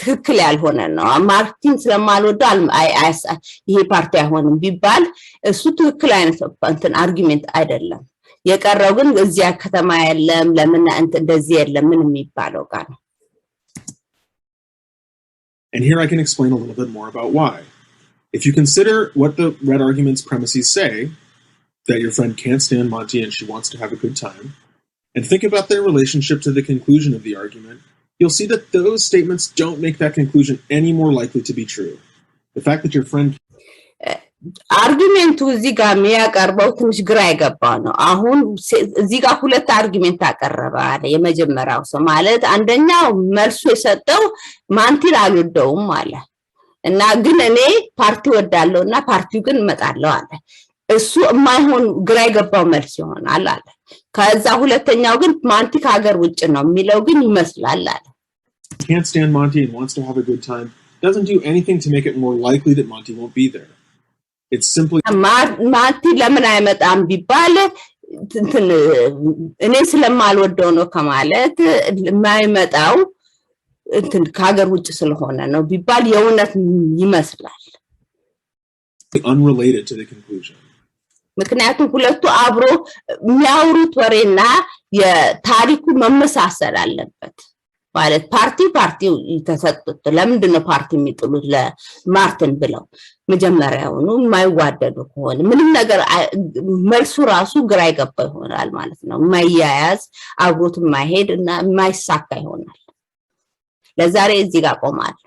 ትክክል ያልሆነ ነው ማርቲን ስለማልወደው ይሄ ፓርቲ አይሆንም ቢባል እሱ ትክክል አይነት እንትን አርጊመንት አይደለም የቀረው ግን እዚያ ከተማ ያለም ለምን እንደዚህ የለም ምን የሚባለው ጋር ነው And here I can explain a little bit more about why. If you consider what the red argument's premises say, that your friend can't stand Monty and she wants to have a good time, and think about their relationship to the conclusion of the argument, you'll see that those statements don't make that conclusion any more likely to be true. The fact that your friend አርጊመንቱ እዚህ ጋር የሚያቀርበው ትንሽ ግራ ይገባው ነው አሁን እዚህ ጋር ሁለት አርጊመንት አቀረበ አለ የመጀመሪያው ሰው ማለት አንደኛው መልሱ የሰጠው ማንቲን አልወደውም አለ እና ግን እኔ ፓርቲ ወዳለውና ፓርቲው ግን መጣለው አለ እሱ የማይሆን ግራ ይገባው መልስ ይሆናል አለ ከዛ ሁለተኛው ግን ማንቲ ከሀገር ውጭ ነው የሚለው ግን ይመስላል አለ can't stand Monty and wants to have a good time doesn't do anything to make it more likely that Monty won't be there it's simply ማንቲ ለምን አይመጣም ቢባል እኔ ስለማልወደው ነው ከማለት የማይመጣው እንትን ከሀገር ውጭ ስለሆነ ነው ቢባል የእውነት ይመስላል unrelated to the conclusion ምክንያቱም ሁለቱ አብሮ የሚያወሩት ወሬና የታሪኩ መመሳሰል አለበት ማለት ፓርቲው ተሰጥቶ ለምንድን ነው ፓርቲ የሚጥሉት ለማርቲን ብለው መጀመሪያውኑ የማይዋደዱ ከሆነ ምንም ነገር መልሱ ራሱ ግራ ይገባ ይሆናል ማለት ነው የማይያያዝ አብሮት የማይሄድ እና የማይሳካ ይሆናል ለዛሬ እዚህ ጋር ቆማለሁ